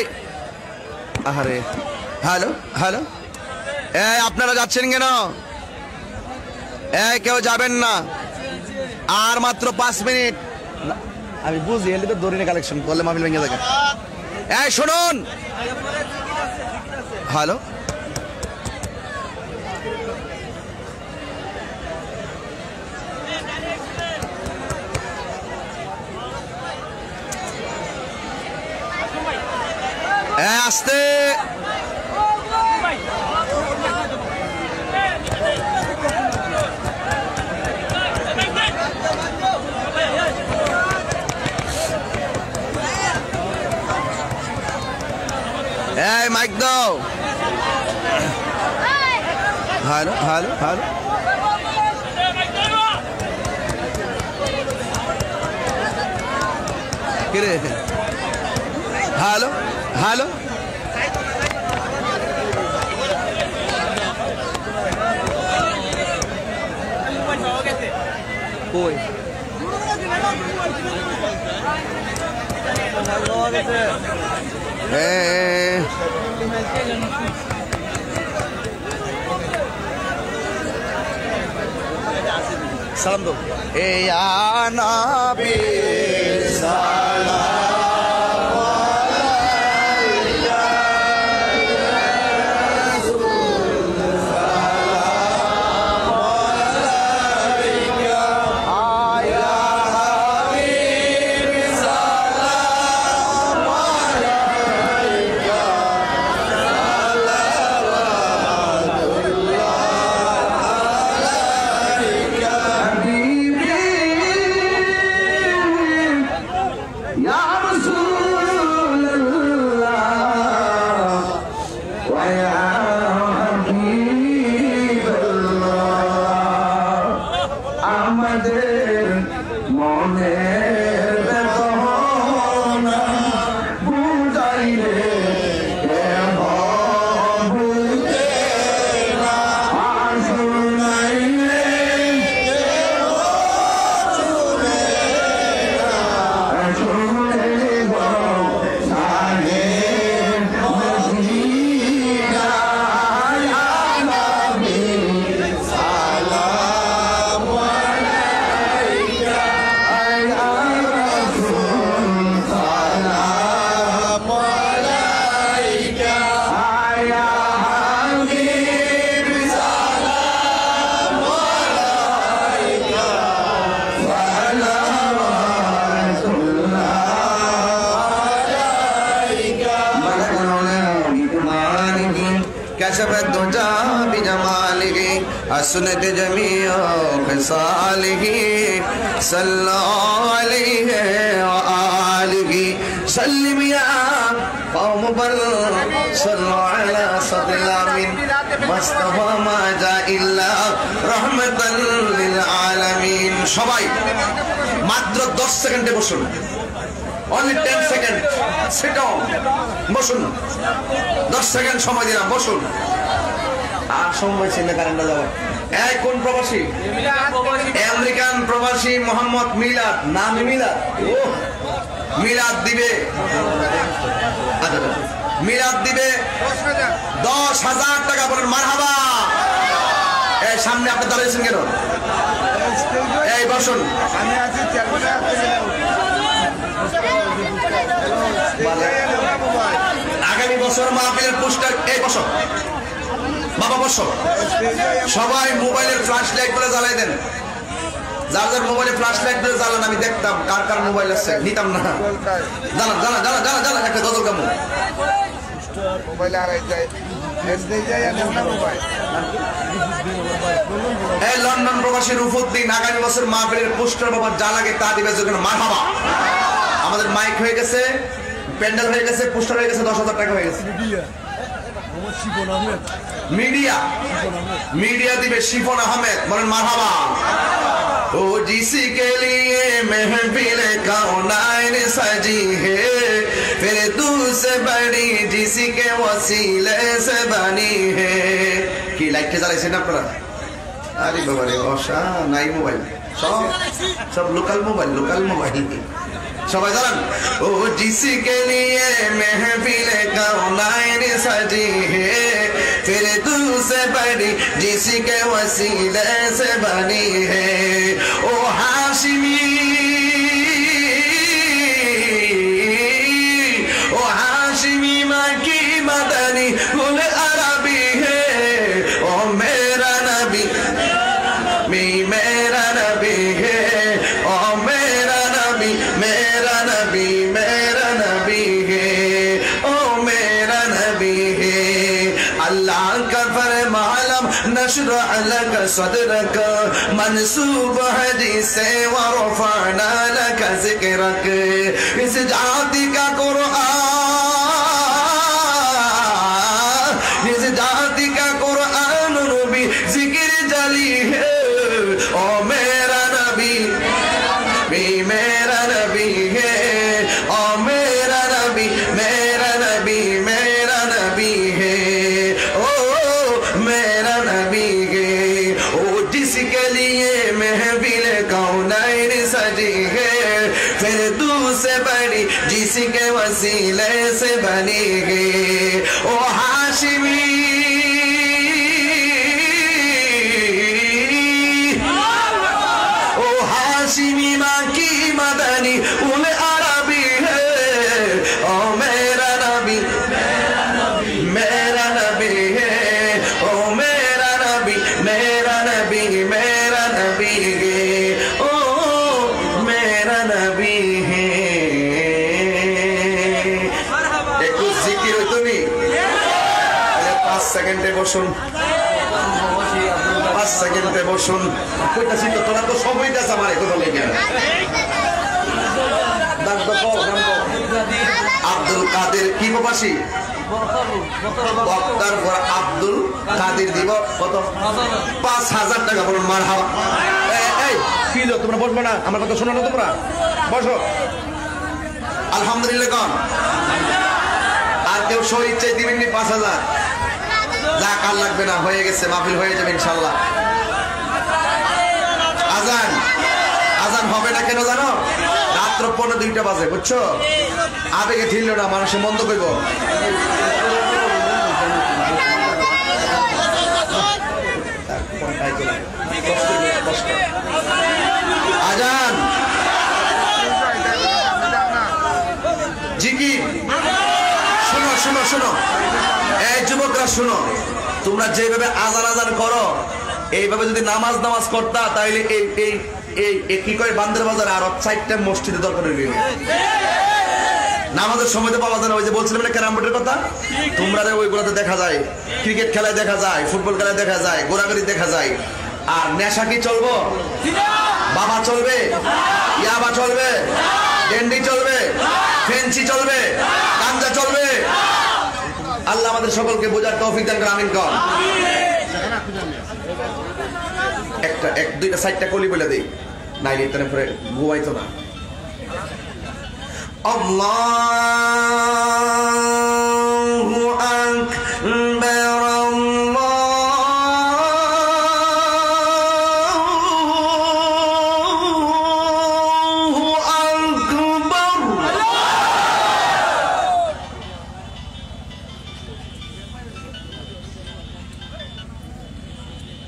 আরে হ্যালো হ্যালো, এই আপনারা যাচ্ছেন কেন? এই কেউ যাবেন না, আর মাত্র 5 মিনিট। আমি বুঝি এলি তো দড়িনে কালেকশন করলে মাহফিল ভেঙে থাকে। এই শুনুন, হ্যালো আসতে এই মাইক দাও। হ্যালো হ্যালো হ্যালো, কে রে? হ্যালো হ্যালো, কই সালাম দো। এ আনাবি সালাম كشف الدجى بجماله حسنت جميع خصاله صلى عليه وآله سلم يا قوم بل صلوا على صدر الأمين مصطفى ما جاء إلا رحمة للعالمين সবাই মাত্র 10 সেকেন্ডে বসুন only 10 সেকেন্ড sit down বসুন 10 সেকেন্ড সময় দিলাম বসুন আর সময় ছিল কারেন্ট যাবে এই কোন প্রবাসী আমেরিকান প্রবাসী মোহাম্মদ মিলাদ নাম মিলাদ ও মিলাদ দিবে আচ্ছা মিলাদ দিবে 10,000 টাকা বলেন মারহাবা এই সামনে আপনি দাঁড়িয়েছেন কেন এই বসুন আমি আছি আগামী বছর মাহফিলের পোস্টার এই বছর বাবা বসো সবাই মোবাইলের ফ্ল্যাশ লাইট গুলো জ্বালাই দেন যার যার মোবাইলে ফ্ল্যাশ লাইট গুলো জ্বালান আমি দেখতাম কার কার মোবাইল আছে নিতাম না জ্বালা জ্বালা জ্বালা জ্বালা জ্বালা একটা দজল কামু মোবাইল আড়াই যায় এই লন্ডন প্রবাসী রুফুদ্দিন আগামী বছর মাহফিলের পোস্টার বাবা যা লাগে তা দিবে যেন মারহাবা আমাদের মাইক হয়ে গেছে প্যান্ডেল হয়ে গেছে পোস্টার হয়ে গেছে 10,000 টাকা হয়ে গেছে मीडिया दिवे शिफोन अहमद बोलें मरहबा ओ जिसी के लिए महफिल कौनाइन सजी है फिर दूसरे बड़ी जिसी के वसीले से बनी है की लाइट के जरा इसे ना पड़ा अरे बाबा रे ओशा नाई मोबाइल सब लोकल मोबाइल सबाई जान ओ जिसी के लिए महफिल कौनाइन सजी है फिर दूसरे बड़ी जिसी के वसीले से बनी है ओ हाशिमी माँ की मदनी गुल अरबी है ओ मेरा नबी मेरा नबी है ओ मेरा नबी मेरा नबी मेरा नबी है ओ मेरा नबी है अल्लाह का फरमालम नशरह लक सदरक मंसूब हदीसे व रफअना लक ज़िक्रक इस जाति का कुरआन इस जाति का कुरआन नबी जिक्र जली है ओ मेरा नबी मेरा नबी है ओ मेरा नबी मेरा नबी मेरा नबी है ओ मेरा नबी है ओ जिसके लिए महफिल कौनाइन सजी है फिर दूसरे बड़ी जिसके वसीले से बनी है ओ हाशिमी हाशिमी माँ की मदनी उल अरबी है ओ मेरा नबी मेरा नबी है ओ मेरा नबी मेरा नबी मेरा नबी है ओ मेरा नबी है एक जिकिर हो तुम्हें 5 সেকেন্ডে বসুন 5 সেকেন্ডে বসুন কইতাছি তো তোরা তো সবই দাস আমারে কথা লেগে নাম তো আব্দুল কাদের কি প্রবাসী বক্তার পর আব্দুল কাদের দিব কত 5,000 টাকা বলুন মারহাবা এই কি লো তোমরা বসবে না আমার কথা শোনো না তোমরা বসো আলহামদুলিল্লাহ কোন আর কেউ শহীদ চাই দিবেন নি 5,000 যা কাল লাগবে না হয়ে গেছে মাহফিল হয়ে যাবে ইনশাআল্লাহ আজান আজান হবে না কেন জানো রাত 1:15 বাজে বুঝছো আবেগে ঢিললো না মানুষে মন্দ কইব আজান জিকির শোনো শোনো শোনো এই যুবকরা শোনো তোমরা যেভাবে আজান আজান করো এইভাবে যদি নামাজ করতা তাহলে এই কি করে বান্দর বাজার আর 4টা মসজিদে দরকার হইবে নামাজের সময় তো পাওয়া যায় না। ওই যে বলছিলাম না ক্যারাম বোর্ডের কথা, তোমরা ওইগুলোতে দেখা যায়, ক্রিকেট খেলায় দেখা যায়, ফুটবল খেলায় দেখা যায়, ঘোরাঘুরি দেখা যায়। আর নেশা কি চলবো? বাবা চলবে, ইয়াবা চলবে, ডেন্ডি চলবে, ফেন্সি চলবে, গাঞ্জা চলবে? আল্লাহ আমাদের সকলকে বোঝার তৌফিক দান করেন, আমিন কর। এক দুইটা চারটা কলি বলে দেই, নাইলে তারপরে ঘুমাইতো না। আল্লাহু আকবার, আল্লাহু আকবার।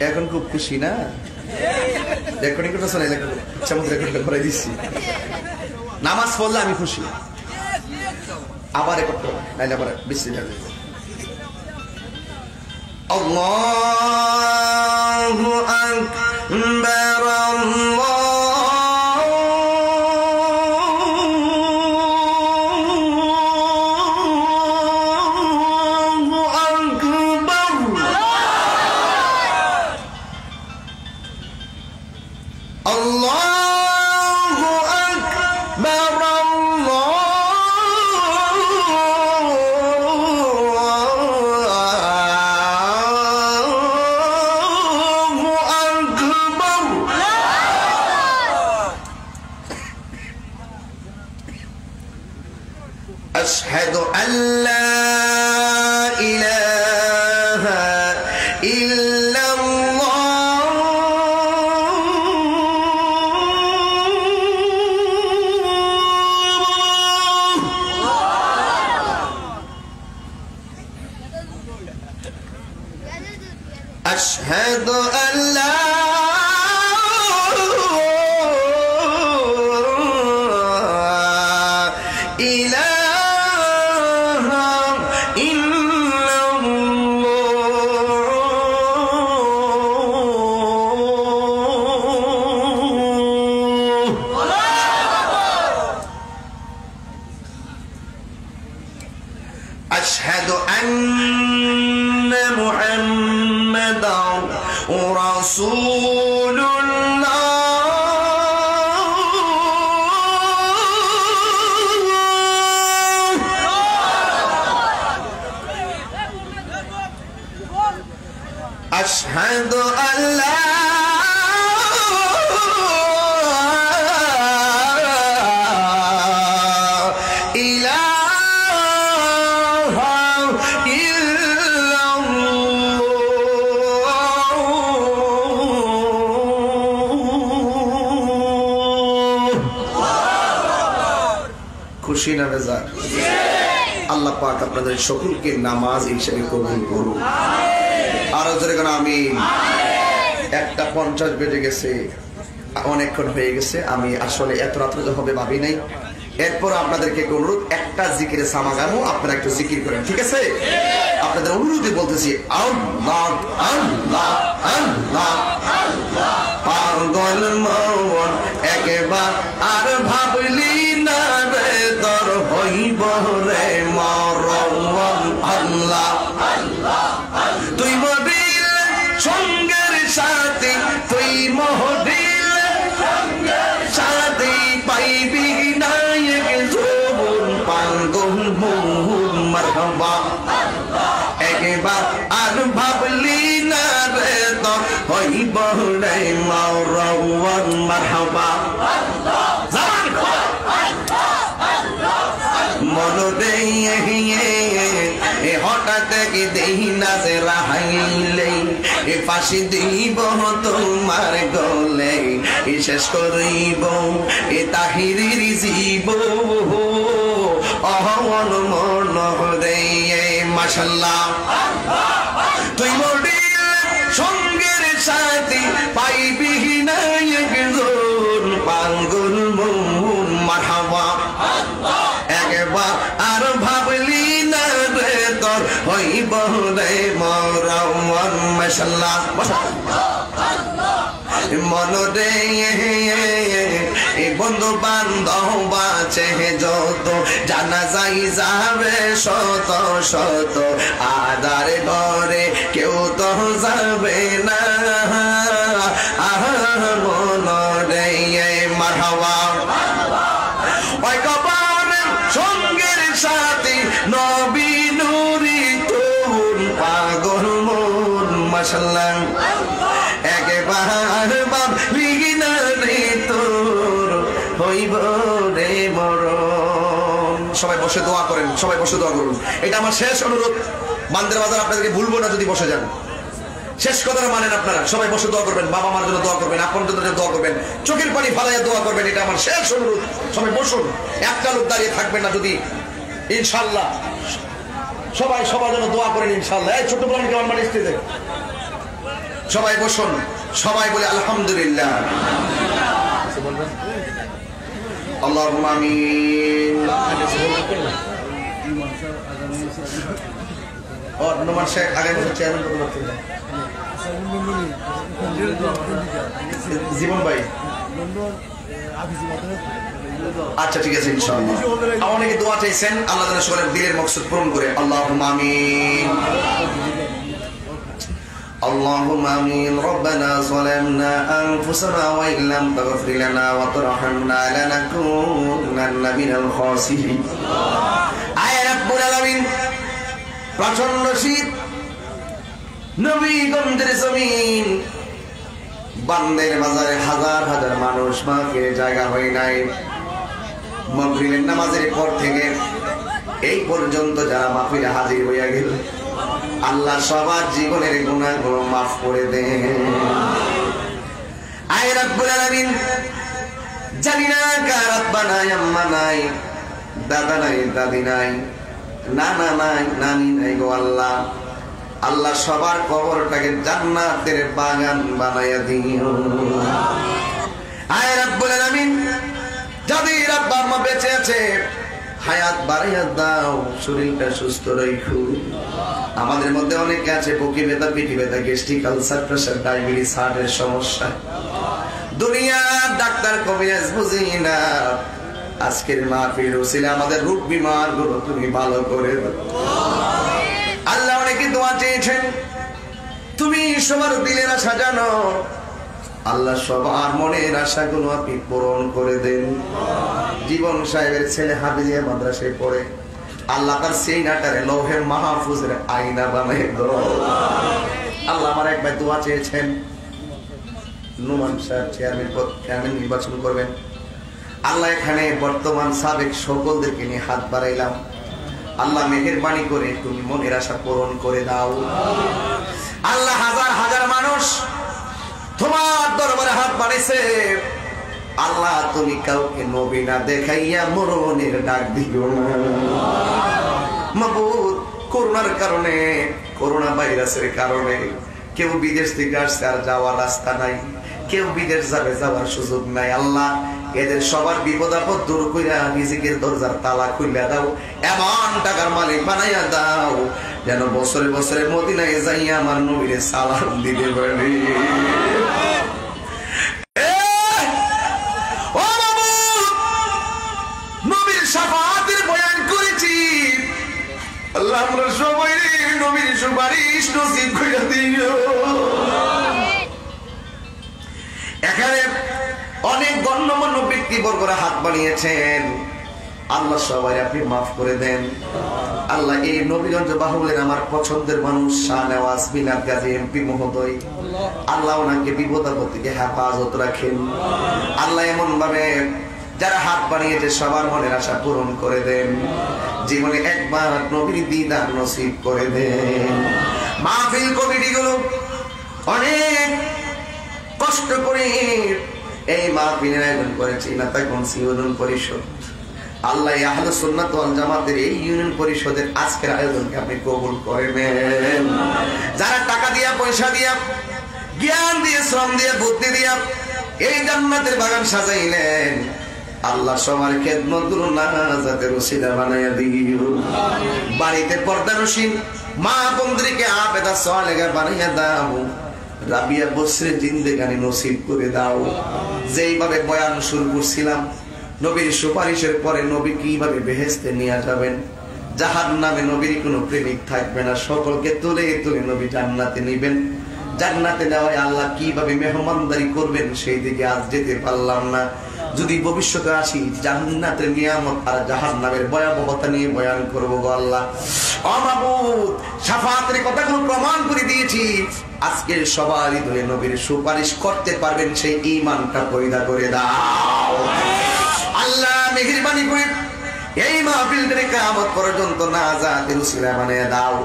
এখন খুব খুশি না? রেকর্ডিং করতে শোনা ইচ্ছা মতো রেকর্ডিং করে দিচ্ছি। নামাজ পড়লে আমি খুশি, আবার রেকর্ড করবো, নাইলে আবার বিশ্রী যাবে। আল্লাহু আকবার, أشهد أن لا إله إلا الله أشهد أن لا أشهد أن محمدا رسول الله أشهد أن لا খুশি না বেজার? আল্লাহ পাক আপনাদের সকলকে নামাজ হিসেবে কবুল করুন। আরো জোরে করে আমিন। 1:50 বেজে গেছে, অনেকক্ষণ হয়ে গেছে। আমি আসলে এত রাত্রে হবে ভাবি নাই। এরপর আপনাদেরকে অনুরোধ, একটা জিকিরে সামাগামো, আপনারা একটু জিকির করেন, ঠিক আছে? আপনাদের অনুরোধে বলতেছি, আল্লাহ আল্লাহ আল্লাহ আল্লাহ। পাগল মন একবার আর ভাবলি না রে, তোর হইব রে মরণ। আল্লাহ আল্লাহ, তুই মরিল সঙ্গের সাথী, তুই মরিল সঙ্গের সাথী, পাইবি নায়ক জীবন পাগল মন মারহাবা। একবার আর ভাবলি না রে, তোর হইব রে মরণ মারহাবা। মনরে হঠাৎ দেহি না যে রাহাইলে, ফাঁসি দিব তোমার গলে, শেষ করিব তাহিরির জীব অহন মন রে। মাশাআল্লাহ, তুই মরিল সঙ্গের সাথী, পাইবি নায়ক জীবন পাগল মন মারহাবা। একবার আর ভাবলি না রে, তোর হইব রে মরণ। মাশাআল্লাহ, মন রে এই বন্ধু বান্ধব আছে যত, জানা যাই যাবে শত শত, আদার ঘরে কেউ তো যাবে না। মনরে মারহাবা ওই কবরের সঙ্গের সাথী নবী নূরি তুন পাগল মন মাশাআল্লাহ একবার ভাবলি না রে তোর হইব রে মরণ। সবাই বসে দোয়া করেন, সবাই বসে দোয়া করুন। এটা আমার শেষ অনুরোধ। বান্দের বাজার আপনাদেরকে ভুলবো না যদি বসে যান। শেষ কথাটা মানেন আপনারা। সবাই বসে দোয়া করবেন, বাবা মার জন্য দোয়া করবেন, আপনদের জন্য দোয়া করবেন, চোখের পানি ফালাইয়া দোয়া করবেন। এটা আমার শেষ অনুরোধ। সবাই বসুন, একটা লোক দাঁড়িয়ে থাকবেন না যদি, ইনশাআল্লাহ। সবাই সবার জন্য দোয়া করেন ইনশাআল্লাহ। এই ছোট্ট বলেন কেমন মানে স্ত্রীতে সবাই বসুন, সবাই বলে আলহামদুলিল্লাহ। আল্লাহুম্মা আমিন। और नुमान शेख आगे मुझे चेयरमैन को बोलते हैं জীবন ভাই। আচ্ছা ঠিক আছে ইনশাআল্লাহ। অনেকে দোয়া চাইছেন, আল্লাহ যেন সকলের দিলের মকসদ পূরণ করে। আল্লাহুম্মা আমিন। اللهم آمين. ربنا ظلمنا أنفسنا وإن لم تغفر لنا وترحمنا لنكونن من الخاسرين. আয় রব্বুল আলামিন। প্রচন্ড শীত, নবীগঞ্জের জমিন, বান্দের বাজারে হাজার হাজার মানুষ মাকে জায়গা হয় নাই। মাগরিবের নামাজের পর থেকে এই পর্যন্ত যারা মাহফিলে হাজির হইয়া গেল, আল্লাহ সবার জীবনের গুনাহগুলো মাফ করে দেন। আয় রব্বুল আলামিন। জানি না কার আব্বা নাই, আম্মা নাই, দাদা নাই, দাদি নাই, নানা নাই, নানি নাই গো আল্লাহ। আল্লাহ সবার কবরটাকে জান্নাতের বাগান বানাইয়া দিও। আয় রব্বুল আলামিন। যাদের আব্বা আম্মা বেঁচে আছে, হায়াত বাড়াইয়া দাও, শরীরটা সুস্থ রাখো। আমাদের মধ্যে অনেকে আছে বুকে ব্যথা, পিঠে ব্যথা, গ্যাস্ট্রিক, আলসার, প্রেসার, ডায়াবেটিস, হার্টের সমস্যা। দুনিয়ার ডাক্তার কবিরাজ বুঝি না। আজকের মাহফিল ওসিলা আমাদের রোগ বিমার গুলো তুমি ভালো করে দাও। আল্লাহ অনেকে দোয়া চেয়েছেন, তুমি সবার দিলের আশা জানো। আল্লাহ সবার মনের আশাগুলো আপনি পূরণ করে দেন। জীবন সাহেবের ছেলে হাফিজিয়া মাদ্রাসায় পড়ে, আল্লাহ তার সিনাটারে লৌহে মাহফুজের আয়না বানাই দাও। আল্লাহ আমার এক ভাই দোয়া চেয়েছেন, নুমান সাহেব চেয়ারম্যান নির্বাচন করবেন। আল্লাহ এখানে বর্তমান সাবেক সকলদেরকে নিয়ে হাত বাড়াইলাম। আল্লাহ মেহেরবানি করে তুমি মনের আশা পূরণ করে দাও। আল্লাহ হাজার হাজার মানুষ তোমার দরবারে হাত বাড়াইছে। আল্লাহ তুমি কাউকে নবী না দেখাইয়া মরণের ডাক দিও না। মাবুদ, করোনার কারণে, করোনা ভাইরাসের কারণে কেউ বিদেশ থেকে আসছে, আর যাওয়ার রাস্তা নাই। কেউ বিদেশ যাবে, যাওয়ার সুযোগ নাই। আল্লাহ এদের সবার বিপদ আপদ দূর কইরা রিজিকের দরজার তালা খুইলা দাও। এমন টাকার মালিক বানাইয়া দাও যেন বছরে বছরে মদিনায় যাইয়া আমার নবীরে সালাম দিতে পারি। নবীর শাফাআতের বয়ান করেছি। আল্লাহ আমরা সবাই নবীর সুপারিশ নসিব কইরা দিও। এখানে অনেক গণ্যমান্য ব্যক্তিবর্গরা হাত বাড়িয়েছেন। আল্লাহ সবাই আপনি মাফ করে দেন। আল্লাহ এই নবীগঞ্জ বাহুলের আমার পছন্দের মানুষ শাহনেওয়াজ বিনাত গাজী এমপি মহোদয়, আল্লাহ ওনাকে বিপদ আপদ থেকে হেফাজত রাখেন। আল্লাহ এমন ভাবে যারা হাত বাড়িয়েছে সবার মনের আশা পূরণ করে দেন। জীবনে একবার নবীর দিদার নসিব করে দেন। মাহফিল কমিটিগুলো অনেক কষ্ট করে এই মাহফিলের আয়োজন করেছে নাতাগঞ্জ ইউনিয়ন পরিষদ। আল্লাহ আহলে সুন্নাত ওয়াল জামাতের এই ইউনিয়ন পরিষদের আজকের আয়োজনকে আপনি কবুল করে নেন। যারা টাকা দিয়া, পয়সা দিয়া, জ্ঞান দিয়ে, শ্রম দিয়ে, বুদ্ধি দিয়া এই জান্নাতের বাগান সাজাইলেন, আল্লাহ সবার খেদমতগুলো নাজাতের ওসিলা বানাইয়া দিও। বাড়িতে পর্দানসীন মা বোনদেরকে আবেদা সালেহা বানাইয়া দাও। রাবিয়া বসরে জিন্দেগানি নসিব করে দাও। যেইভাবে বয়ান শুরু করছিলাম, নবীর সুপারিশের পরে নবী কিভাবে বেহেশতে নিয়ে যাবেন, জাহান্নামে নবীর কোনো প্রেমিক থাকবে না, সকলকে তুলে তুলে নবী জান্নাতে নিবেন। জান্নাতে নেওয়ায় আল্লাহ কিভাবে মেহমানদারি করবেন সেই দিকে আজ যেতে পারলাম না। যদি ভবিষ্যতে আসি, জান্নাতের নিয়ামত আর জাহান্নামের ভয়াবহতা নিয়ে বয়ান করবো গো আল্লাহ। ও মাবুদ, শাফাতের কথাগুলো প্রমাণ করে দিয়েছি, আজকের সবারই ধরে নবীর সুপারিশ করতে পারবেন সেই ঈমানটা পয়দা করে দাও আল্লাহ। মেহেরবানি করে এই মাহফিলটাকে কিয়ামত পর্যন্ত নাজাতের উসিলা বানিয়ে দাও।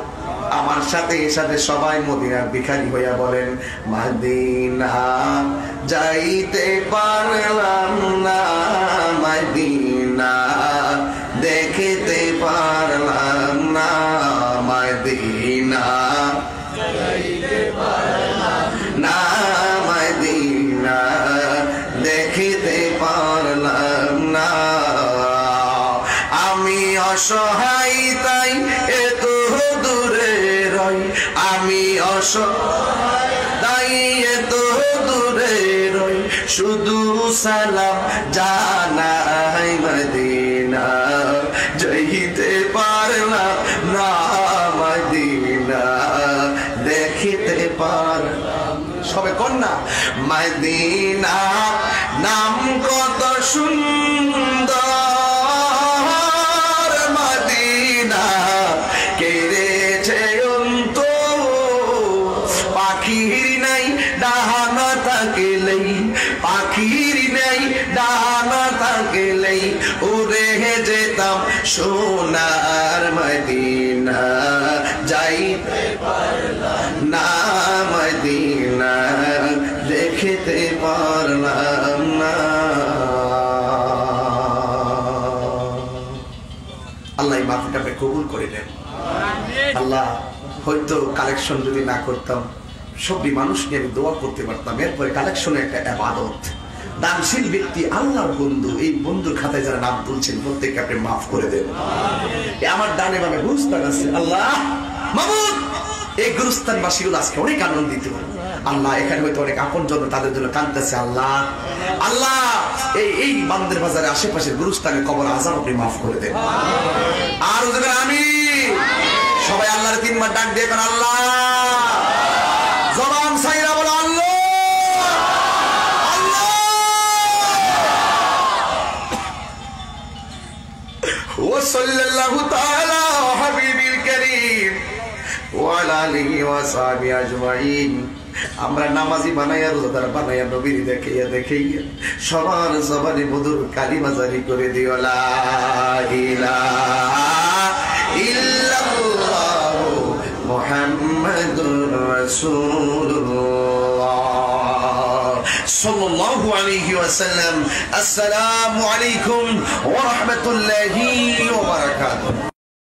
আমার সাথে সাথে সবাই মদিনার ভিখারি হইয়া বলেন, মদিনা যাইতে পারলাম না, মদিনা দেখতে পারলাম না, মদিনা যাইতে পারলাম না, মদিনা দেখতে পারলাম না। আমি অসহায় তাই এত দূরে রই, আমি অসহায় তাই এত দূরে রই, শুধু সালাম জানাই মদিনা যাইতে পারলাম না, মদিনা দেখিতে পারলাম। সবে কন্যা মদিনা নাম কত সুন্দর, পাখির নেই ডানা থাকলেই উড়ে যেতাম সোনার মদিনা যাইতে পারলাম না, মদিনা দেখতে পারলাম না। আল্লাহ এই মাহফিলটাকে কবুল করে নেন আল্লাহ। হয়তো কালেকশন যদি না করতাম, সবই মানুষকে আমি দোয়া করতে পারতাম। এরপরে কালেকশনে একটা ইবাদত, দানশীল ব্যক্তি আল্লাহর বন্ধু, এই বন্ধুর খাতায় যারা নাম তুলছেন প্রত্যেককে আপনি মাফ করে দেন। আমার ডানে বামে গুরুস্থান আছে আল্লাহ মাবুদ, এই গুরুস্থানবাসীগুলো আজকে অনেক আনন্দিত আল্লাহ। এখানে হয়তো অনেক আপন জন তাদের জন্য কাঁদতেছে আল্লাহ। আল্লাহ এই বান্দের বাজারে আশেপাশের গুরুস্থানের কবর আযাব আপনি মাফ করে দেন। আর আমি সবাই আল্লাহর তিনবার ডাক দিয়ে আল্লাহ, জবান সাইরা বলো আল্লাহ আল্লাহ। ওয়া সাল্লাল্লাহু তাআলা হাবিবিল কারীম ওয়া আলা আলিহি ওয়া সাহবিহি আজমাইন। আমরা নামাজি বানাইয়া রোজাদার বানাইয়া নবীর দেখাইয়া দেখাইয়া সবার জবানে মধুর কালিমা জারি করে দিও, লা ইলাহা ইল্লাল্লাহু মুহাম্মাদুর রাসূলুল্লাহ সাল্লাল্লাহু আলাইহি ওয়াসাল্লাম। আসসালামু আলাইকুম ওয়া রাহমাতুল্লাহি ওয়া বারাকাতুহু।